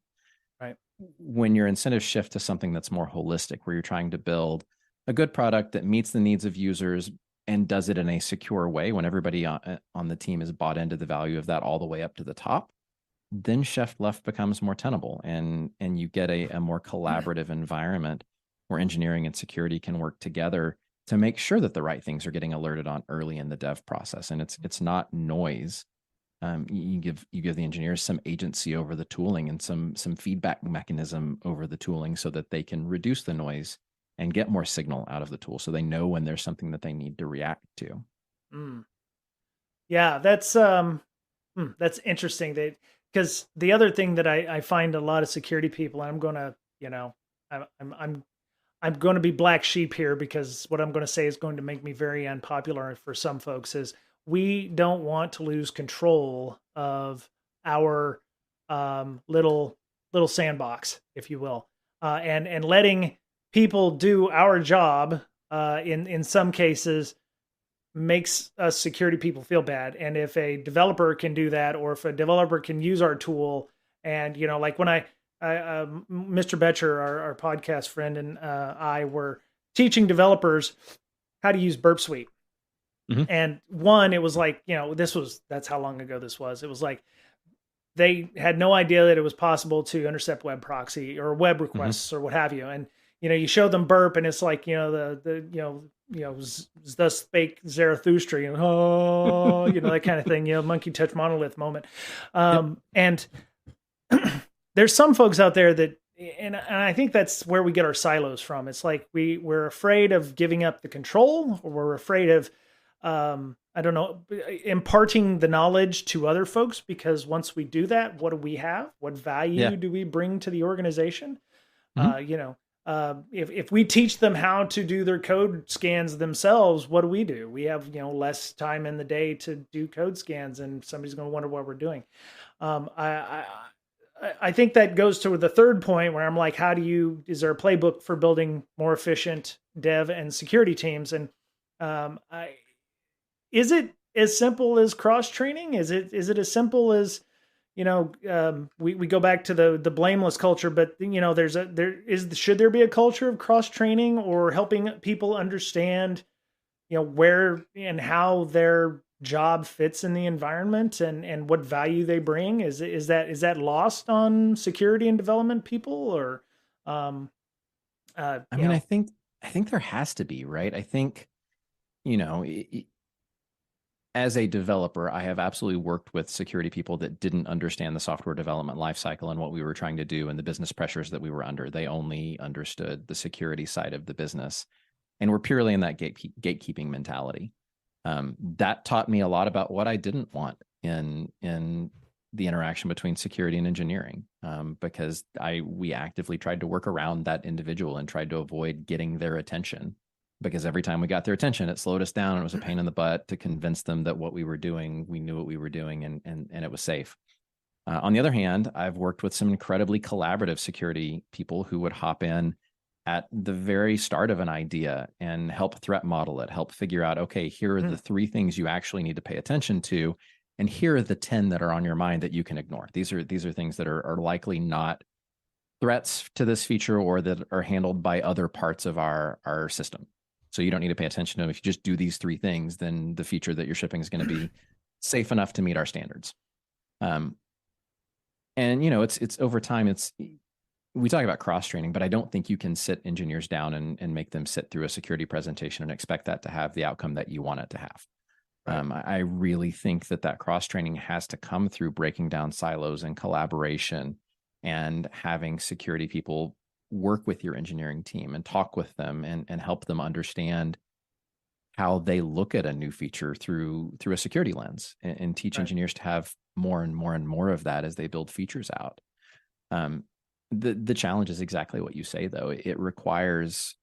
right. When your incentives shift to something that's more holistic, where you're trying to build a good product that meets the needs of users and does it in a secure way, when everybody on the team is bought into the value of that all the way up to the top, then shift left becomes more tenable, and you get a more collaborative environment where engineering and security can work together to make sure that the right things are getting alerted on early in the dev process. And it's not noise. You give the engineers some agency over the tooling and some feedback mechanism over the tooling, so that they can reduce the noise and get more signal out of the tool, so they know when there's something that they need to react to. Mm. Yeah, that's interesting. That because the other thing that I find a lot of security people, and I'm gonna, I'm going to be black sheep here because what I'm going to say is going to make me very unpopular for some folks is we don't want to lose control of our little sandbox, if you will, and letting people do our job in some cases makes us security people feel bad. And if a developer can do that, or if a developer can use our tool, and like when Mr. Betcher, our podcast friend, and I were teaching developers how to use Burp Suite. Mm-hmm. And one, it was like, that's how long ago this was. It was like they had no idea that it was possible to intercept web proxy or web Mm-hmm. requests or what have you. And you show them burp, and it's like the thus spake Zarathustra, oh, that kind of thing, monkey touch monolith moment. Yep. And there's some folks out there that, and I think that's where we get our silos from. It's like we're afraid of giving up the control, or we're afraid of I don't know, imparting the knowledge to other folks, because once we do that, what do we have? What Yeah. value do we bring to the organization? Mm-hmm. If we teach them how to do their code scans themselves, what do? We have less time in the day to do code scans, and somebody's going to wonder what we're doing. Um, I, I I think that goes to the third point where I'm like, is there a playbook for building more efficient dev and security teams? And um, I, is it as simple as cross training? Is it as simple as we go back to the blameless culture, but should there be a culture of cross training, or helping people understand where and how their job fits in the environment, and what value they bring? Is that lost on security and development people, or um I mean, I think there has to be, right? I think, you know, as a developer, I have absolutely worked with security people that didn't understand the software development lifecycle and what we were trying to do and the business pressures that we were under. They only understood the security side of the business and were purely in that gatekeeping mentality. That taught me a lot about what I didn't want in the interaction between security and engineering, because we actively tried to work around that individual and tried to avoid getting their attention, because every time we got their attention, it slowed us down, and it was a pain in the butt to convince them that what we were doing, we knew what we were doing, and it was safe. On the other hand, I've worked with some incredibly collaborative security people who would hop in at the very start of an idea and help threat model it, help figure out, okay, here are the 3 things you actually need to pay attention to, and here are the 10 that are on your mind that you can ignore. These are things that are likely not threats to this feature, or that are handled by other parts of our system. So you don't need to pay attention to them. If you just do these 3 things, then the feature that you're shipping is going to be safe enough to meet our standards. And it's over time, we talk about cross training, but I don't think you can sit engineers down and make them sit through a security presentation and expect that to have the outcome that you want it to have. Right. I really think that cross training has to come through breaking down silos and collaboration, and having security people work with your engineering team and talk with them and help them understand how they look at a new feature through a security lens, and teach Right. engineers to have more and more and more of that as they build features out. Um, the challenge is exactly what you say, though. It requires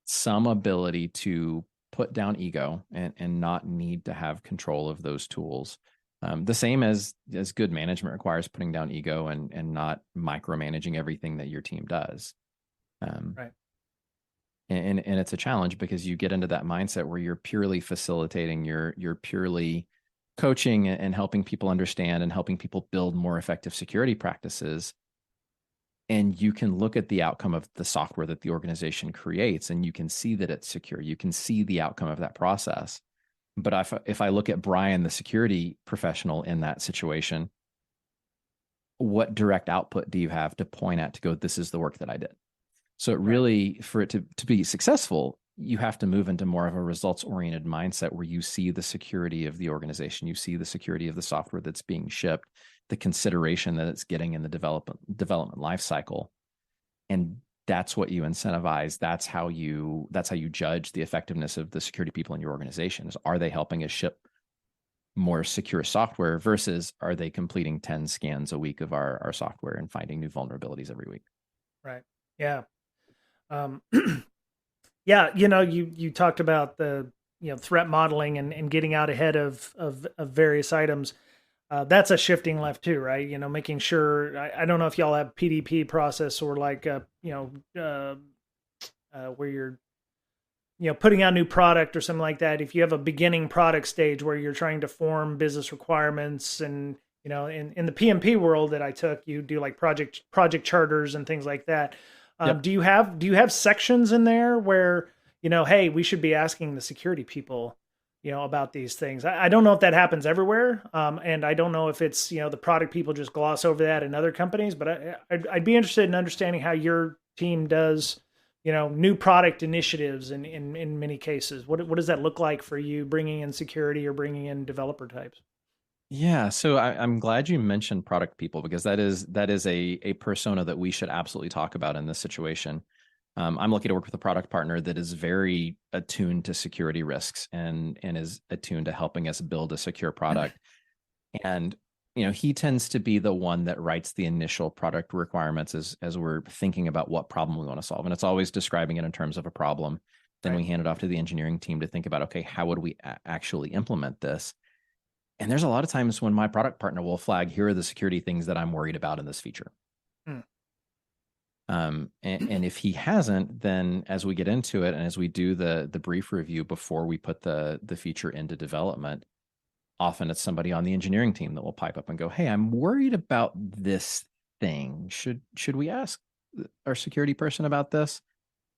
some ability to put down ego and not need to have control of those tools. The same as good management requires putting down ego and not micromanaging everything that your team does. Right. And it's a challenge because you get into that mindset where you're purely facilitating, you're purely coaching and helping people understand and helping people build more effective security practices. And you can look at the outcome of the software that the organization creates, and you can see that it's secure. You can see the outcome of that process. But if I look at Brian, the security professional in that situation, what direct output do you have to point at to go, this is the work that I did? So it really, for it to be successful, you have to move into more of a results-oriented mindset where you see the security of the organization, you see the security of the software that's being shipped, the consideration that it's getting in the development life cycle. And that's what you incentivize. That's how you judge the effectiveness of the security people in your organization. Is, are they helping us ship more secure software versus are they completing 10 scans a week of our software and finding new vulnerabilities every week? Right. Yeah. Yeah, you talked about the threat modeling and getting out ahead of various items. That's a shifting left too, right? Making sure. I don't know if y'all have PDP process or like where you're putting out new product or something like that. If you have a beginning product stage where you're trying to form business requirements and in the PMP world that I took, you do like project charters and things like that. Yep. Do you have sections in there where, hey, we should be asking the security people, about these things? I don't know if that happens everywhere. And I don't know if it's, the product people just gloss over that in other companies, but I'd be interested in understanding how your team does, new product initiatives in many cases. What does that look like for you, bringing in security or bringing in developer types? Yeah, so I'm glad you mentioned product people because that is a persona that we should absolutely talk about in this situation. I'm lucky to work with a product partner that is very attuned to security risks and is attuned to helping us build a secure product. And he tends to be the one that writes the initial product requirements as we're thinking about what problem we want to solve, and it's always describing it in terms of a problem. Then we hand it off to the engineering team to think about, okay, how would we actually implement this? And there's a lot of times when my product partner will flag, here are the security things that I'm worried about in this feature. And if he hasn't, then as we get into it and as we do the brief review before we put the feature into development, often it's somebody on the engineering team that will pipe up and go, hey, I'm worried about this thing. Should we ask our security person about this?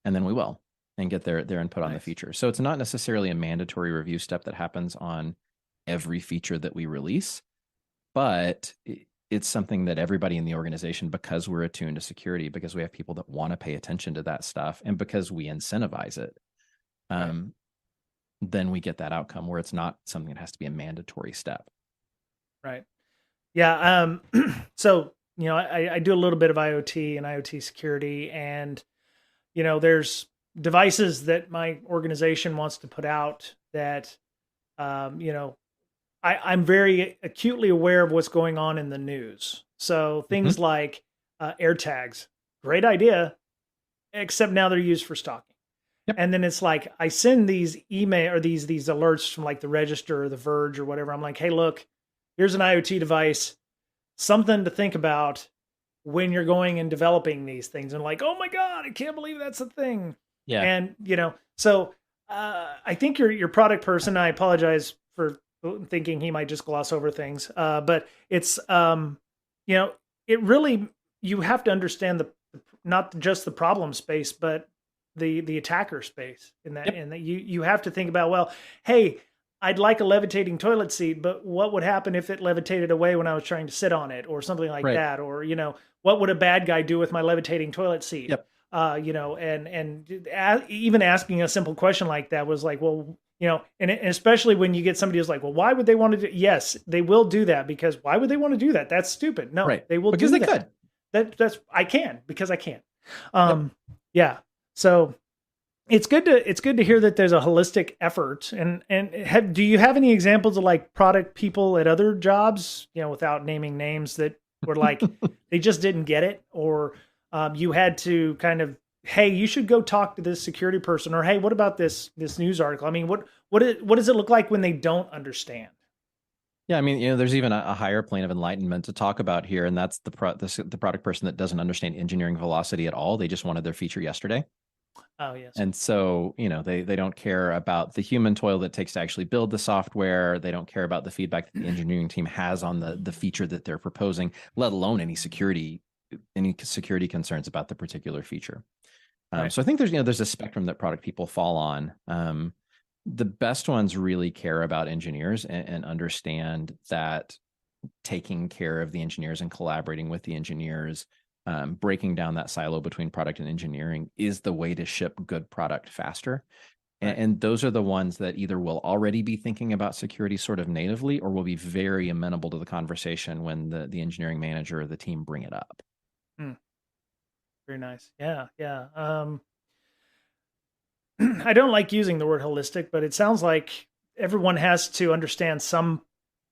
And then we will, and get their input on the feature. So it's not necessarily a mandatory review step that happens on every feature that we release, but it's something that everybody in the organization, because we're attuned to security, because we have people that want to pay attention to that stuff, and because we incentivize it, then we get that outcome where it's not something that has to be a mandatory step. Right. Yeah. So, I do a little bit of IoT and IoT security, and, there's devices that my organization wants to put out that, I'm very acutely aware of what's going on in the news. So things like AirTags, great idea, except now they're used for stalking. Yep. And then it's like, I send these email or these alerts from like the Register or the Verge or whatever. I'm like, hey, look, here's an IoT device, something to think about when you're going and developing these things. And like, oh my God, I can't believe that's a thing. Yeah. And, so I think your product person, I apologize for thinking he might just gloss over things. But it's, it really, you have to understand not just the problem space, but the attacker space in that. Yep. And that you have to think about, well, hey, I'd like a levitating toilet seat, but what would happen if it levitated away when I was trying to sit on it or something like that? Or, what would a bad guy do with my levitating toilet seat? Yep. And even asking a simple question like that was like, well, and especially when you get somebody who's like, well, why would they want to do? Yes, they will do that, because why would they want to do that? That's stupid. No, they will because do they that. Could. That's I can because I can. Yeah. So it's good to hear that there's a holistic effort. And do you have any examples of like product people at other jobs, without naming names, that were like they just didn't get it, or you had to kind of, hey, you should go talk to this security person, or hey, what about this news article? I mean, what does it look like when they don't understand? Yeah, I mean, there's even a higher plane of enlightenment to talk about here, and that's the product person that doesn't understand engineering velocity at all. They just wanted their feature yesterday. Oh yes, And so, they don't care about the human toil that it takes to actually build the software. They don't care about the feedback that the engineering team has on the feature that they're proposing, let alone any security concerns about the particular feature. right, So I think there's a spectrum that product people fall on. The best ones really care about engineers and understand that taking care of the engineers and collaborating with the engineers, breaking down that silo between product and engineering is the way to ship good product faster. right. And those are the ones that either will already be thinking about security sort of natively, or will be very amenable to the conversation when the engineering manager or the team bring it up. Hmm, very nice. Yeah, yeah. I don't like using the word holistic, but it sounds like everyone has to understand some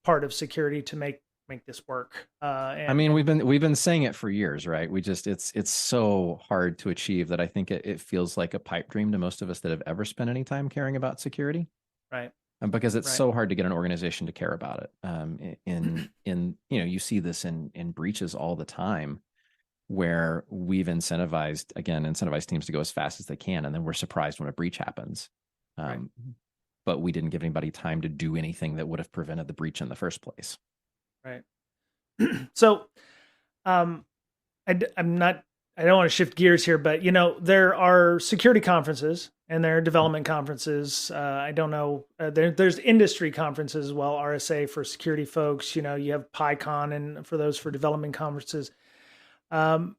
part of security to make this work. I mean, we've been saying it for years, right? It's so hard to achieve that I think it feels like a pipe dream to most of us that have ever spent any time caring about security. right, Because it's right, so hard to get an organization to care about it. You see this in breaches all the time, where we've incentivized teams to go as fast as they can, and then we're surprised when a breach happens. right, But we didn't give anybody time to do anything that would have prevented the breach in the first place. right. So, um, I'm not. I don't want to shift gears here, but there are security conferences and there are development conferences. I don't know. There's industry conferences as well. RSA for security folks. You have PyCon, and for those for development conferences. Um,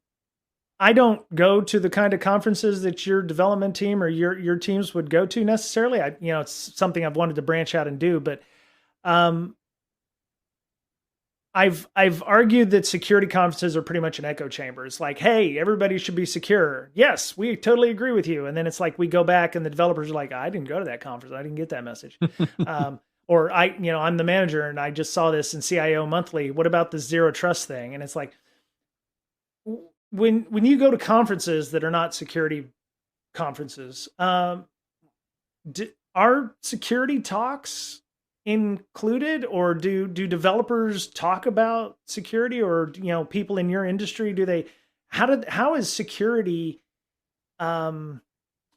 I don't go to the kind of conferences that your development team or your teams would go to necessarily. It's something I've wanted to branch out and do, but um, I've argued that security conferences are pretty much an echo chamber. It's like, hey, everybody should be secure. Yes, we totally agree with you. And then it's like we go back and the developers are like, I didn't go to that conference. I didn't get that message. Or I'm the manager and I just saw this in CIO Monthly. What about the zero trust thing? And it's like, when you go to conferences that are not security conferences, are security talks included, or do developers talk about security, or people in your industry, do they, how is security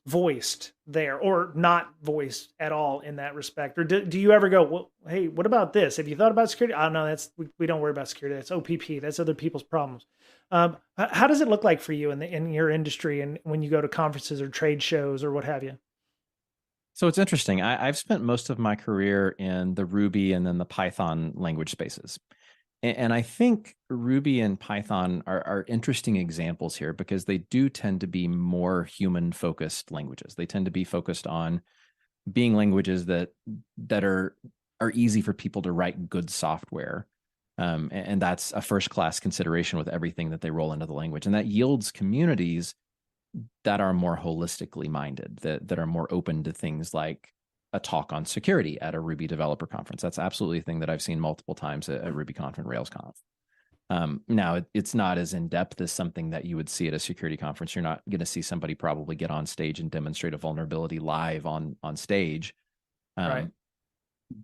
voiced there, or not voiced at all in that respect? Or do you ever go, well, hey, what about this? Have you thought about security? Oh no, we don't worry about security. That's OPP. That's other people's problems. How does it look like for you in your industry, and when you go to conferences or trade shows or what have you? So it's interesting. I've spent most of my career in the Ruby and then the Python language spaces. And I think Ruby and Python are interesting examples here because they do tend to be more human focused languages. They tend to be focused on being languages that are easy for people to write good software. And that's a first class consideration with everything that they roll into the language. And that yields communities that are more holistically minded, that are more open to things like a talk on security at a Ruby developer conference. That's absolutely a thing that I've seen multiple times at RubyConf and RailsConf. Now, it's not as in-depth as something that you would see at a security conference. You're not going to see somebody probably get on stage and demonstrate a vulnerability live on stage. Right.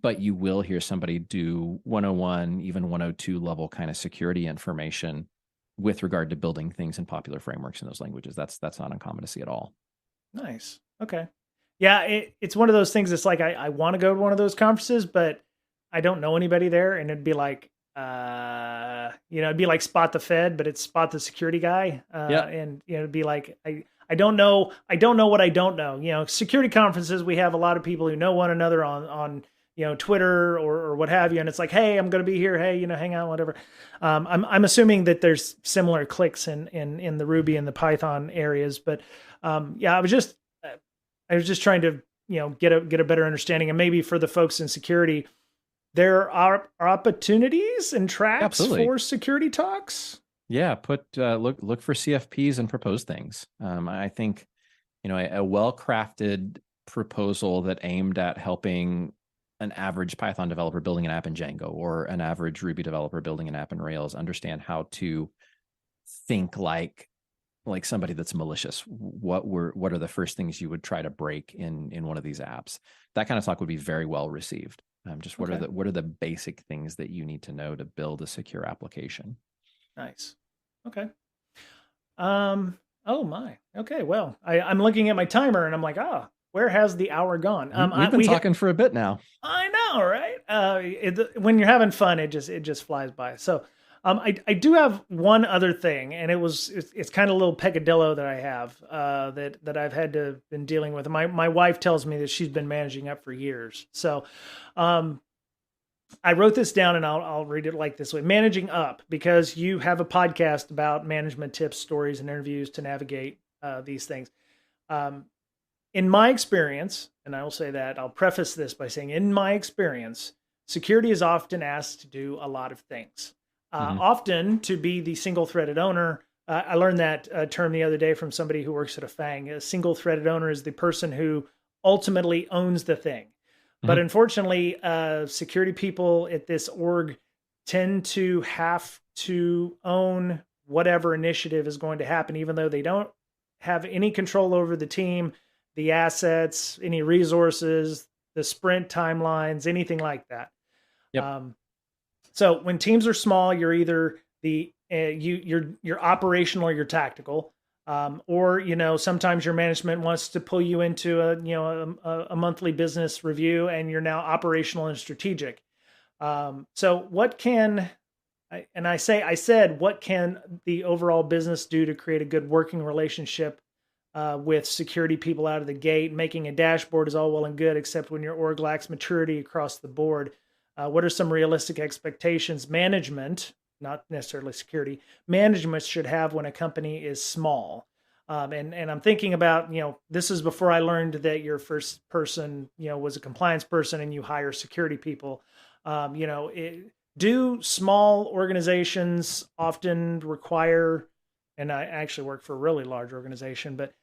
But you will hear somebody do 101, even 102 level kind of security information with regard to building things in popular frameworks in those languages. That's not uncommon to see at all. Nice. Okay. Yeah, it's one of those things. It's like I want to go to one of those conferences, but I don't know anybody there, and it'd be like, it'd be like Spot the Fed, but it's Spot the Security guy. Yeah. And it'd be like I don't know what I don't know. Security conferences, we have a lot of people who know one another on Twitter or what have you, and it's like, hey, I'm going to be here. Hey, hang out, whatever. I'm assuming that there's similar cliques in the Ruby and the Python areas, but yeah, I was just trying to get a better understanding, and maybe for the folks in security, there are opportunities and tracks Absolutely. for security talks. Yeah, look for CFPs and propose things. I think a well-crafted proposal that aimed at helping an average Python developer building an app in Django or an average Ruby developer building an app in Rails understand how to think like somebody that's malicious. What are the first things you would try to break in one of these apps? That kind of talk would be very well received. Just what are the basic things that you need to know to build a secure application? Nice. Okay. Oh my. Okay. Well, I'm looking at my timer and I'm like, where has the hour gone? We've been talking for a bit now. I know, right? When you're having fun, it just flies by. So, I do have one other thing, and it's kind of a little peccadillo that I have that I've had to been dealing with. My wife tells me that she's been managing up for years. So, I wrote this down, and I'll read it like this way: managing up, because you have a podcast about management tips, stories, and interviews to navigate these things. In my experience, and I will say that, I'll preface this by saying, in my experience, security is often asked to do a lot of things. Often to be the single-threaded owner. I learned that term the other day from somebody who works at a FANG. A single-threaded owner is the person who ultimately owns the thing. But unfortunately, security people at this org tend to have to own whatever initiative is going to happen, even though they don't have any control over the team, the assets, any resources, the sprint timelines, anything like that. Yep. So when teams are small, you're either you're operational or you're tactical, or sometimes your management wants to pull you into a monthly business review, and you're now operational and strategic. So what can what can the overall business do to create a good working relationship with security people out of the gate? Making a dashboard is all well and good, except when your org lacks maturity across the board. What are some realistic expectations management, not necessarily security, management should have when a company is small? And I'm thinking about, this is before I learned that your first person, was a compliance person and you hire security people. Do small organizations often require, and I actually work for a really large organization, but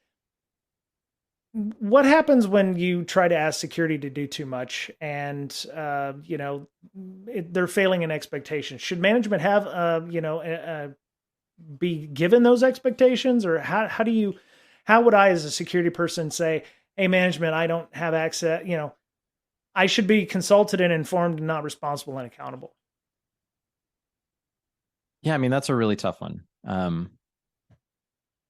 what happens when you try to ask security to do too much and, they're failing in expectations? Should management have, be given those expectations, or how would I, as a security person, say, hey, management, I don't have access, I should be consulted and informed and not responsible and accountable? Yeah, I mean, that's a really tough one.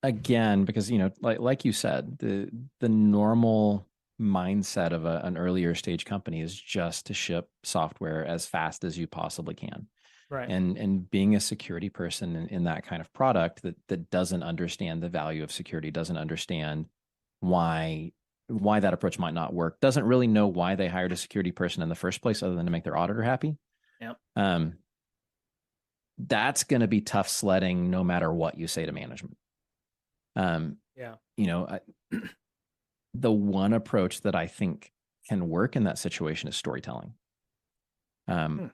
Again, because like you said, the normal mindset of an earlier stage company is just to ship software as fast as you possibly can. Right. And being a security person in that kind of product that doesn't understand the value of security, doesn't understand why that approach might not work, doesn't really know why they hired a security person in the first place other than to make their auditor happy. Yep. That's going to be tough sledding no matter what you say to management. The one approach that I think can work in that situation is storytelling.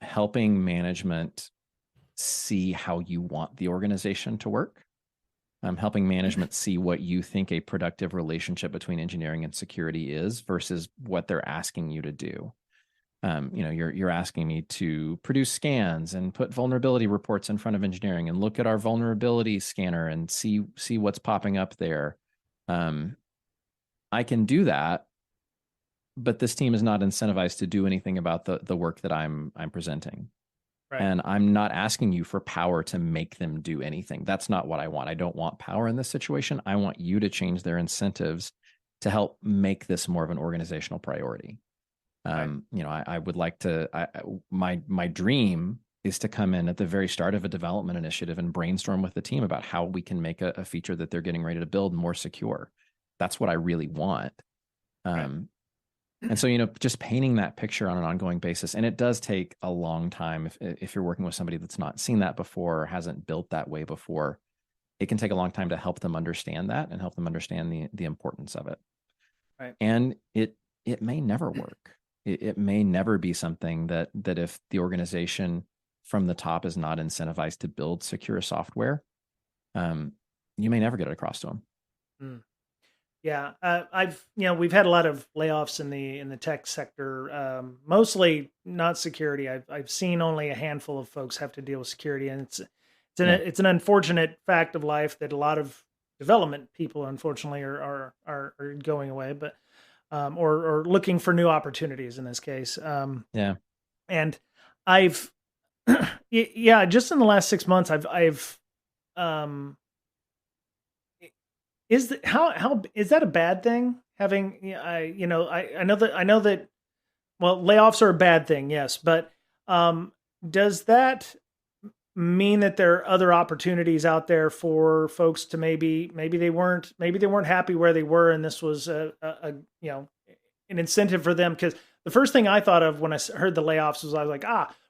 Helping management see how you want the organization to work. Helping management see what you think a productive relationship between engineering and security is versus what they're asking you to do. You're asking me to produce scans and put vulnerability reports in front of engineering and look at our vulnerability scanner and see what's popping up there. I can do that, but this team is not incentivized to do anything about the work that I'm presenting. Right. And I'm not asking you for power to make them do anything. That's not what I want. I don't want power in this situation. I want you to change their incentives to help make this more of an organizational priority. Right. I would like to, my dream is to come in at the very start of a development initiative and brainstorm with the team about how we can make a feature that they're getting ready to build more secure. That's what I really want. Right. And so, just painting that picture on an ongoing basis, and it does take a long time if you're working with somebody that's not seen that before or hasn't built that way before, it can take a long time to help them understand that and help them understand the importance of it. Right. And it may never work. It may never be something that if the organization from the top is not incentivized to build secure software, you may never get it across to them. Yeah, we've had a lot of layoffs in the tech sector, mostly not security. I've seen only a handful of folks have to deal with security, and Yeah. it's an unfortunate fact of life that a lot of development people, unfortunately, are going away, but or looking for new opportunities in this case. Yeah. And I've yeah, just in the last 6 months, I've um is that how is that a bad thing? Having yeah, I know that well, layoffs are a bad thing, yes, but does that mean that there are other opportunities out there for folks to maybe they weren't happy where they were, and this was a an incentive for them? Because the first thing I thought of when heard the layoffs was I was like,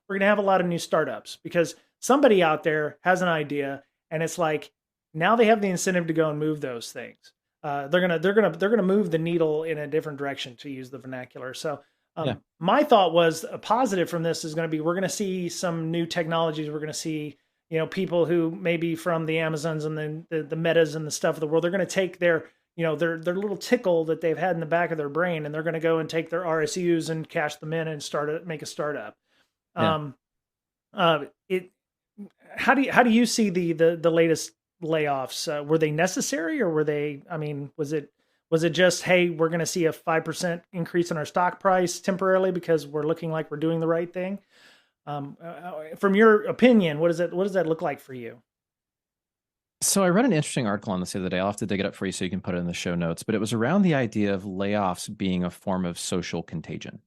we're gonna have a lot of new startups because somebody out there has an idea, and it's like now they have the incentive to go and move those things. They're gonna move the needle in a different direction, to use the vernacular. So Yeah. my thought was a positive from this is going to be we're going to see some new technologies. We're going to see people who maybe from the Amazons and the Metas and the stuff of the world. They're going to take their their little tickle that they've had in the back of their brain, and they're going to go and take their RSUs and cash them in and make a startup. Yeah. Um, it how do you see the latest layoffs? Were they necessary, or were they? I mean, was it just, hey, we're going to see a 5% increase in our stock price temporarily because we're looking like we're doing the right thing? From your opinion, what does that look like for you? So I read an interesting article on this the other day. I'll have to dig it up for you so you can put it in the show notes. But it was around the idea of layoffs being a form of social contagion.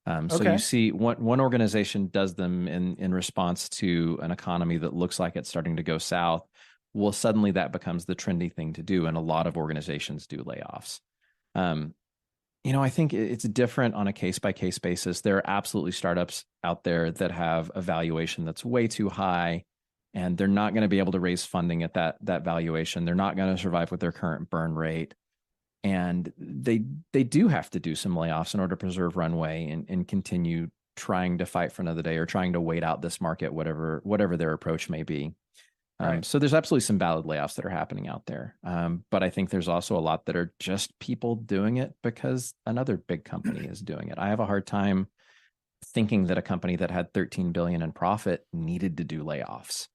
So you Okay, see one organization does them in response to an economy that looks like it's starting to go south. Well, suddenly that becomes the trendy thing to do, and a lot of organizations do layoffs. Um, I think it's different on a case by case basis. There are absolutely startups out there that have a valuation that's way too high, and they're not going to be able to raise funding at that valuation. They're not going to survive with their current burn rate, and they do have to do some layoffs in order to preserve runway and continue trying to fight for another day or trying to wait out this market, whatever their approach may be. right, So there's absolutely some valid layoffs that are happening out there. But I think there's also a lot that are just people doing it because another big company is doing it. I have a hard time thinking that a company that had 13 billion in profit needed to do layoffs.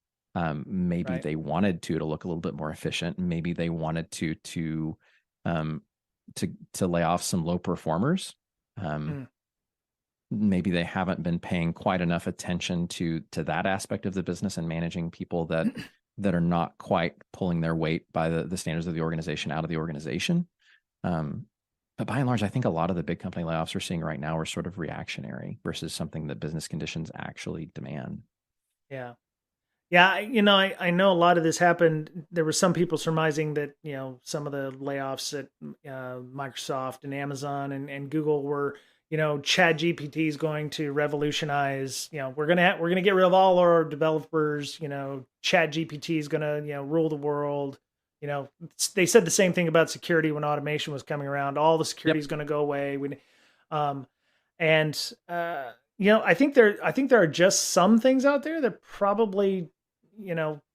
Maybe right. they wanted to look a little bit more efficient. Maybe they wanted um, to lay off some low performers. Um, Mm, Maybe they haven't been paying quite enough attention to that aspect of the business and managing people that are not quite pulling their weight by the standards of the organization out of the organization. But by and large, I think a lot of the big company layoffs we're seeing right now are sort of reactionary versus something that business conditions actually demand. yeah. Yeah, I know a lot of this happened. There were some people surmising that some of the layoffs at Microsoft and Amazon and Google were Chat GPT is going to revolutionize. We're gonna get rid of all our developers. Chat GPT is gonna rule the world. They said the same thing about security when automation was coming around. All the security Yep. is going to go away. Um, and I think there are just some things out there that probably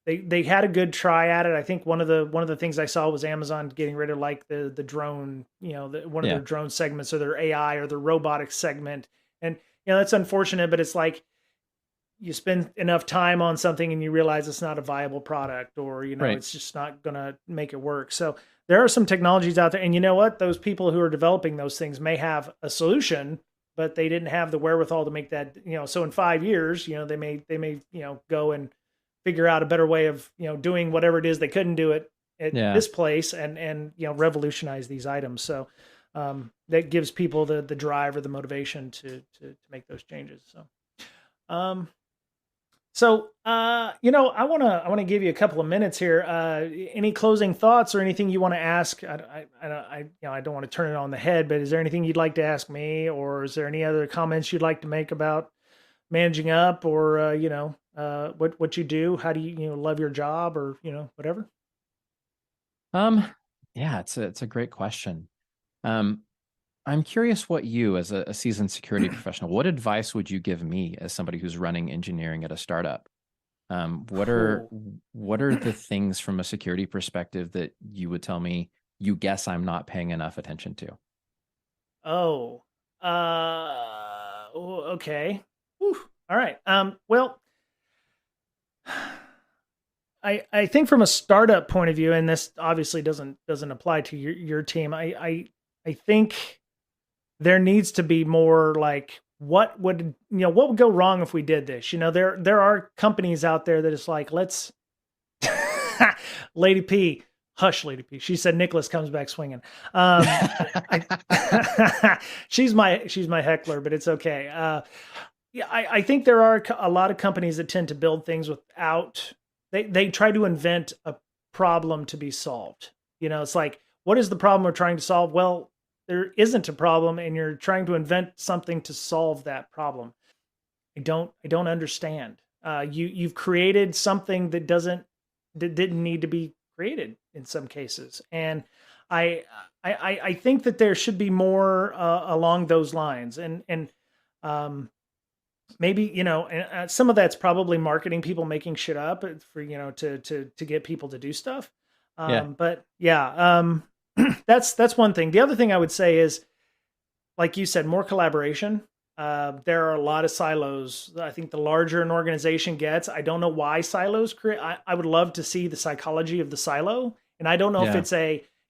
they had a good try at it. I think one of the things I saw was Amazon getting rid of like the drone, one of their Yeah. drone segments or their AI or their robotics segment. And that's unfortunate, but it's like you spend enough time on something and you realize it's not a viable product, or Right. it's just not going to make it work. So there are some technologies out there, and you know what, those people who are developing those things may have a solution, but they didn't have the wherewithal to make that. So in 5 years, they may go and figure out a better way of doing whatever it is they couldn't do it at Yeah. this place, and revolutionize these items. So that gives people the drive or the motivation to make those changes. Um, I want to give you a couple of minutes here. Any closing thoughts or anything you want to ask? I don't want to turn it on the head, but is there anything you'd like to ask me, or is there any other comments you'd like to make about managing up, or what you do? How do you love your job, or whatever? Um, yeah, it's a great question. Um, I'm curious what you, as a seasoned security professional, what advice would you give me as somebody who's running engineering at a startup? Um, what are Cool. what are the things from a security perspective that you would tell me you guess I'm not paying enough attention to? Oh, okay. Whew. All right. Well, I think from a startup point of view, and this obviously doesn't apply to your team. I think there needs to be more like what would go wrong if we did this? There are companies out there that is like, let's Lady P, hush, Lady P. She said Nickolas comes back swinging. She's my heckler, but it's okay. Yeah, I think there are a lot of companies that tend to build things without they try to invent a problem to be solved. It's like, what is the problem we're trying to solve? Well, there isn't a problem, and you're trying to invent something to solve that problem. I don't understand. You've created something that didn't need to be created in some cases, and I think that there should be more along those lines, and maybe some of that's probably marketing people making shit up for to get people to do stuff. Yeah. But yeah, that's one thing. The other thing I would say is, like you said, more collaboration. There are a lot of silos. I think the larger an organization gets, I don't know why silos create. I would love to see the psychology of the silo. And I don't know if Yeah. it's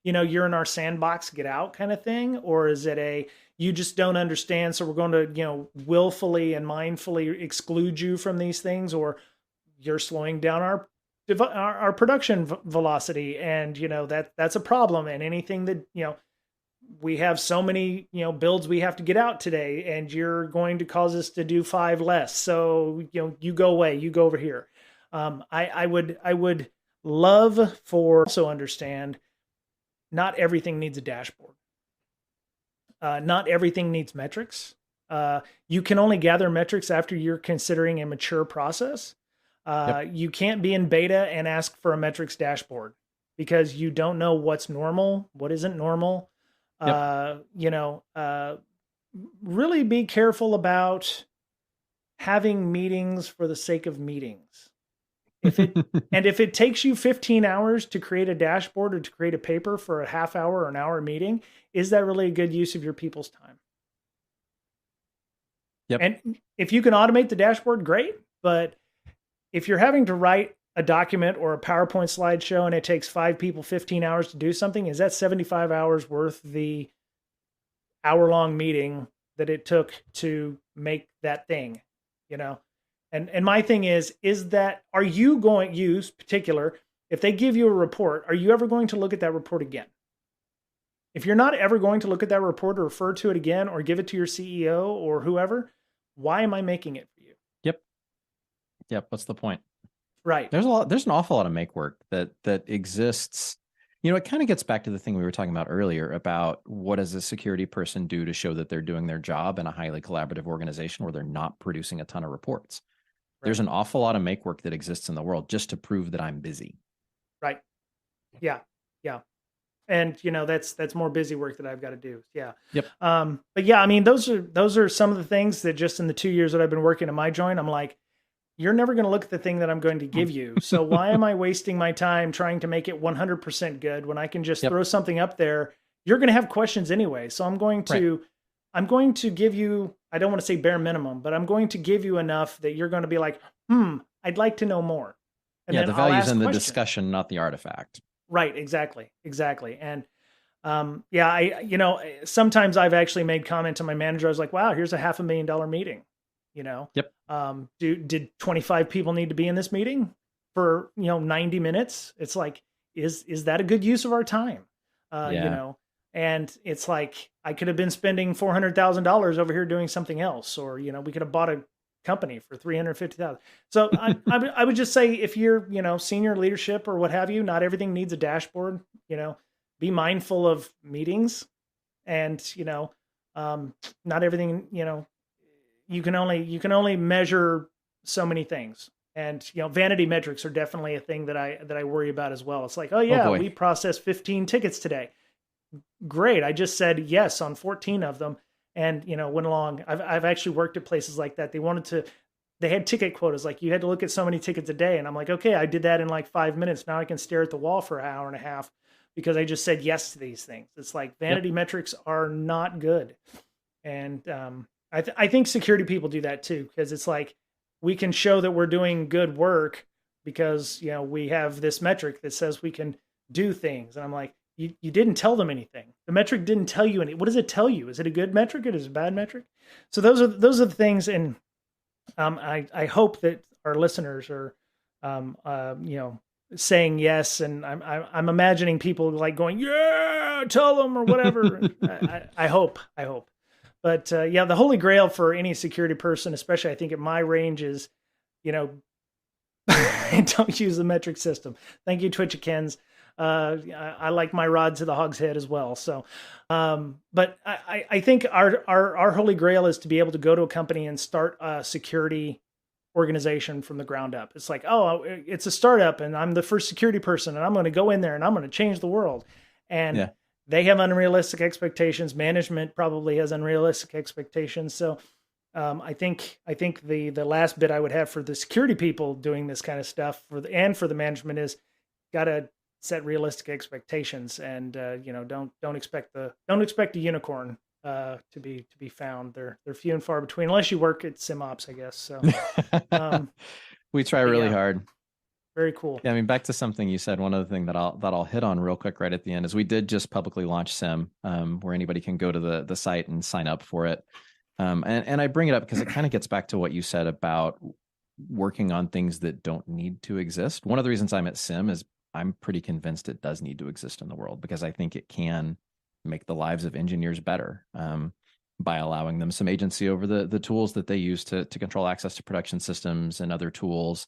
you're in our sandbox, get out kind of thing, or is it you just don't understand, so we're going to, willfully and mindfully exclude you from these things, or you're slowing down our production velocity, and that's a problem. And anything that we have so many builds we have to get out today, and you're going to cause us to do 5 less, so you go away, you go over here. I would love for also understand, not everything needs a dashboard. Not everything needs metrics. You can only gather metrics after you're considering a mature process. Yep. You can't be in beta and ask for a metrics dashboard, because you don't know what's normal, what isn't normal. Yep. Really be careful about having meetings for the sake of meetings. If it takes you 15 hours to create a dashboard or to create a paper for a half hour or an hour meeting, is that really a good use of your people's time? Yep. And if you can automate the dashboard, great. But if you're having to write a document or a PowerPoint slideshow and it takes 5 people 15 hours to do something, is that 75 hours worth the hour-long meeting that it took to make that thing? And my thing is that, are you going, use particular, if they give you a report, are you ever going to look at that report again? If you're not ever going to look at that report or refer to it again or give it to your CEO or whoever, why am I making it for you? Yep. What's the point? Right. There's an awful lot of make work that exists. It kind of gets back to the thing we were talking about earlier about, what does a security person do to show that they're doing their job in a highly collaborative organization where they're not producing a ton of reports? Right. There's an awful lot of make work that exists in the world just to prove that I'm busy. Right. Yeah. Yeah. And that's more busy work that I've got to do. Yeah. Yep. But yeah, I mean, those are some of the things that just in the 2 years that I've been working at my joint, I'm like, you're never going to look at the thing that I'm going to give you. So why am I wasting my time trying to make it 100% good when I can just throw something up there? You're going to have questions anyway. So I'm going to give you, I don't want to say bare minimum, but I'm going to give you enough that you're going to be like, I'd like to know more. And then the value's in the discussion, not the artifact. Right. Exactly. And sometimes I've actually made comment to my manager. I was like, wow, here's a $500,000 meeting. Yep. Did 25 people need to be in this meeting for 90 minutes? It's like, is that a good use of our time? And it's like, I could have been spending $400,000 over here doing something else, or we could have bought a company for $350,000. So I would just say, if you're senior leadership or what have you, not everything needs a dashboard. Be mindful of meetings, and not everything you can only measure so many things. And vanity metrics are definitely a thing that I worry about as well. It's like, oh yeah, we processed 15 tickets today. Great. I just said yes on 14 of them, and went along. I've actually worked at places like that. They had ticket quotas, like you had to look at so many tickets a day, and I'm like, okay, I did that in like 5 minutes. Now I can stare at the wall for an hour and a half. because I just said yes to these things. It's like vanity metrics are not good. And I think security people do that too, because it's like we can show that we're doing good work because, you know, we have this metric that says we can do things. And I'm like, you didn't tell them anything. The metric didn't tell you anything. What does it tell you? Is it a good metric? Is it a bad metric? So those are the things. And I hope that our listeners are, you know, saying yes. And I'm imagining people like going, yeah, tell them or whatever. I hope. But yeah, the holy grail for any security person, especially I think at my range, is, you know, don't use the metric system. Thank you, Twitchikens. I like my rod to the hog's head as well. So, but I think our holy grail is to be able to go to a company and start a security organization from the ground up. It's like, oh, it's a startup and I'm the first security person and I'm going to go in there and I'm going to change the world. And they have unrealistic expectations. Management probably has unrealistic expectations. So, I think the last bit I would have for the security people doing this kind of stuff for the management is got to set realistic expectations, and you know, don't expect a unicorn to be found. They're few and far between unless you work at SimOps, I guess. So we try really hard. Very cool. Yeah, I mean, back to something you said. One other thing that I'll hit on real quick right at the end is we did just publicly launch Sim, where anybody can go to the site and sign up for it. And I bring it up because it kind of gets back to what you said about working on things that don't need to exist. One of the reasons I'm at Sim is I'm pretty convinced it does need to exist in the world, because I think it can make the lives of engineers better by allowing them some agency over the tools that they use to control access to production systems and other tools,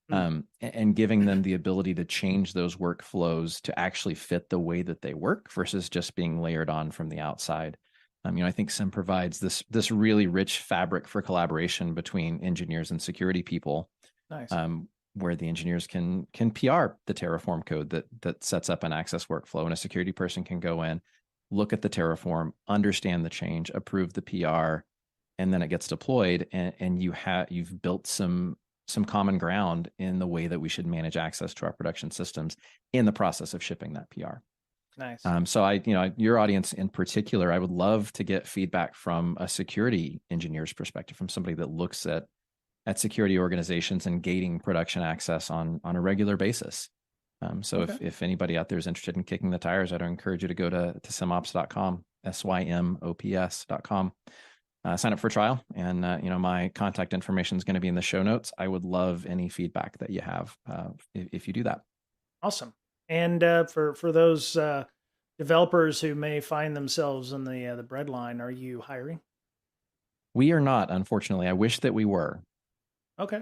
and giving them the ability to change those workflows to actually fit the way that they work versus just being layered on from the outside. You know, I think Sim provides this really rich fabric for collaboration between engineers and security people. Nice. Where the engineers can PR the Terraform code that sets up an access workflow, and a security person can go in, look at the Terraform, understand the change, approve the PR, and then it gets deployed, and you've built some common ground in the way that we should manage access to our production systems in the process of shipping that PR. Nice. So your audience in particular, I would love to get feedback from a security engineer's perspective, from somebody that looks at security organizations and gating production access on a regular basis. So if anybody out there is interested in kicking the tires, I'd encourage you to go to simops.com, symops.com. Sign up for a trial, and you know, my contact information is going to be in the show notes. I would love any feedback that you have if you do that. Awesome. And for those developers who may find themselves in the breadline, are you hiring? We are not, unfortunately. I wish that we were. Okay.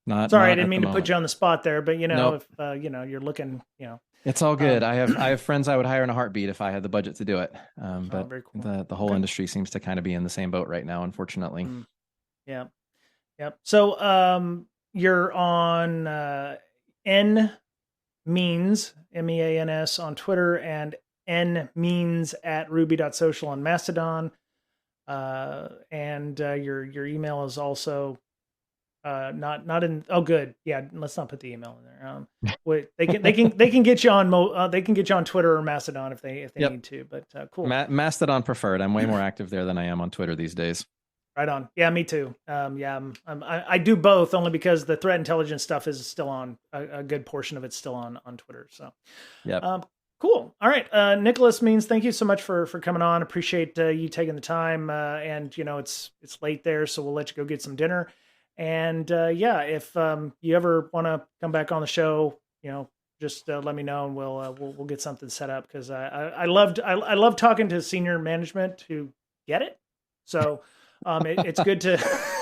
Sorry, I didn't mean to put you on the spot there, but you know, if you know, you're looking, you know, it's all good. I have friends I would hire in a heartbeat if I had the budget to do it. But very cool. The whole industry seems to kind of be in the same boat right now, unfortunately. Yeah. Yep. So you're on N Means, MEANS on Twitter, and N Means at ruby.social on Mastodon. And your email is also not in. Oh, good. Yeah, let's not put the email in there. Wait, they can get you on they can get you on Twitter or Mastodon if they need to. But cool. Mastodon preferred. I'm way more active there than I am on Twitter these days. Right on. Yeah, me too. I do both only because the threat intelligence stuff is still on. A good portion of it's still on Twitter. So, cool. All right, Nickolas Means, thank you so much for coming on. Appreciate you taking the time. And you know, it's late there, so we'll let you go get some dinner. And if you ever want to come back on the show, you know, just let me know and we'll get something set up, because I love talking to senior management who get it. So it's good to.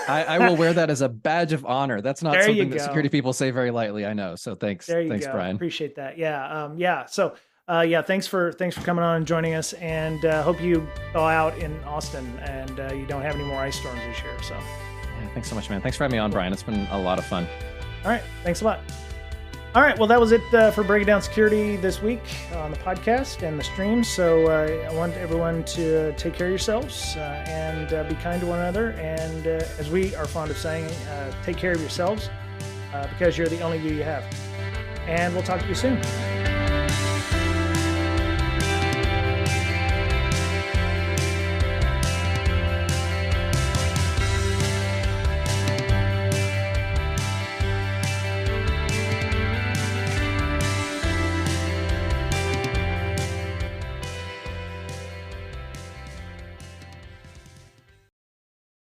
I will wear that as a badge of honor. That's not something that security people say very lightly. I know. So thanks. Thanks, Brian. Appreciate that. Yeah. So thanks for coming on and joining us, and hope you thaw out in Austin and you don't have any more ice storms this year. So. Thanks so much, man. Thanks for having me on, Brian. It's been a lot of fun. All right. Thanks a lot. All right. Well, that was it for Breaking Down Security this week on the podcast and the stream. So I want everyone to take care of yourselves and be kind to one another. And as we are fond of saying, take care of yourselves because you're the only you have. And we'll talk to you soon.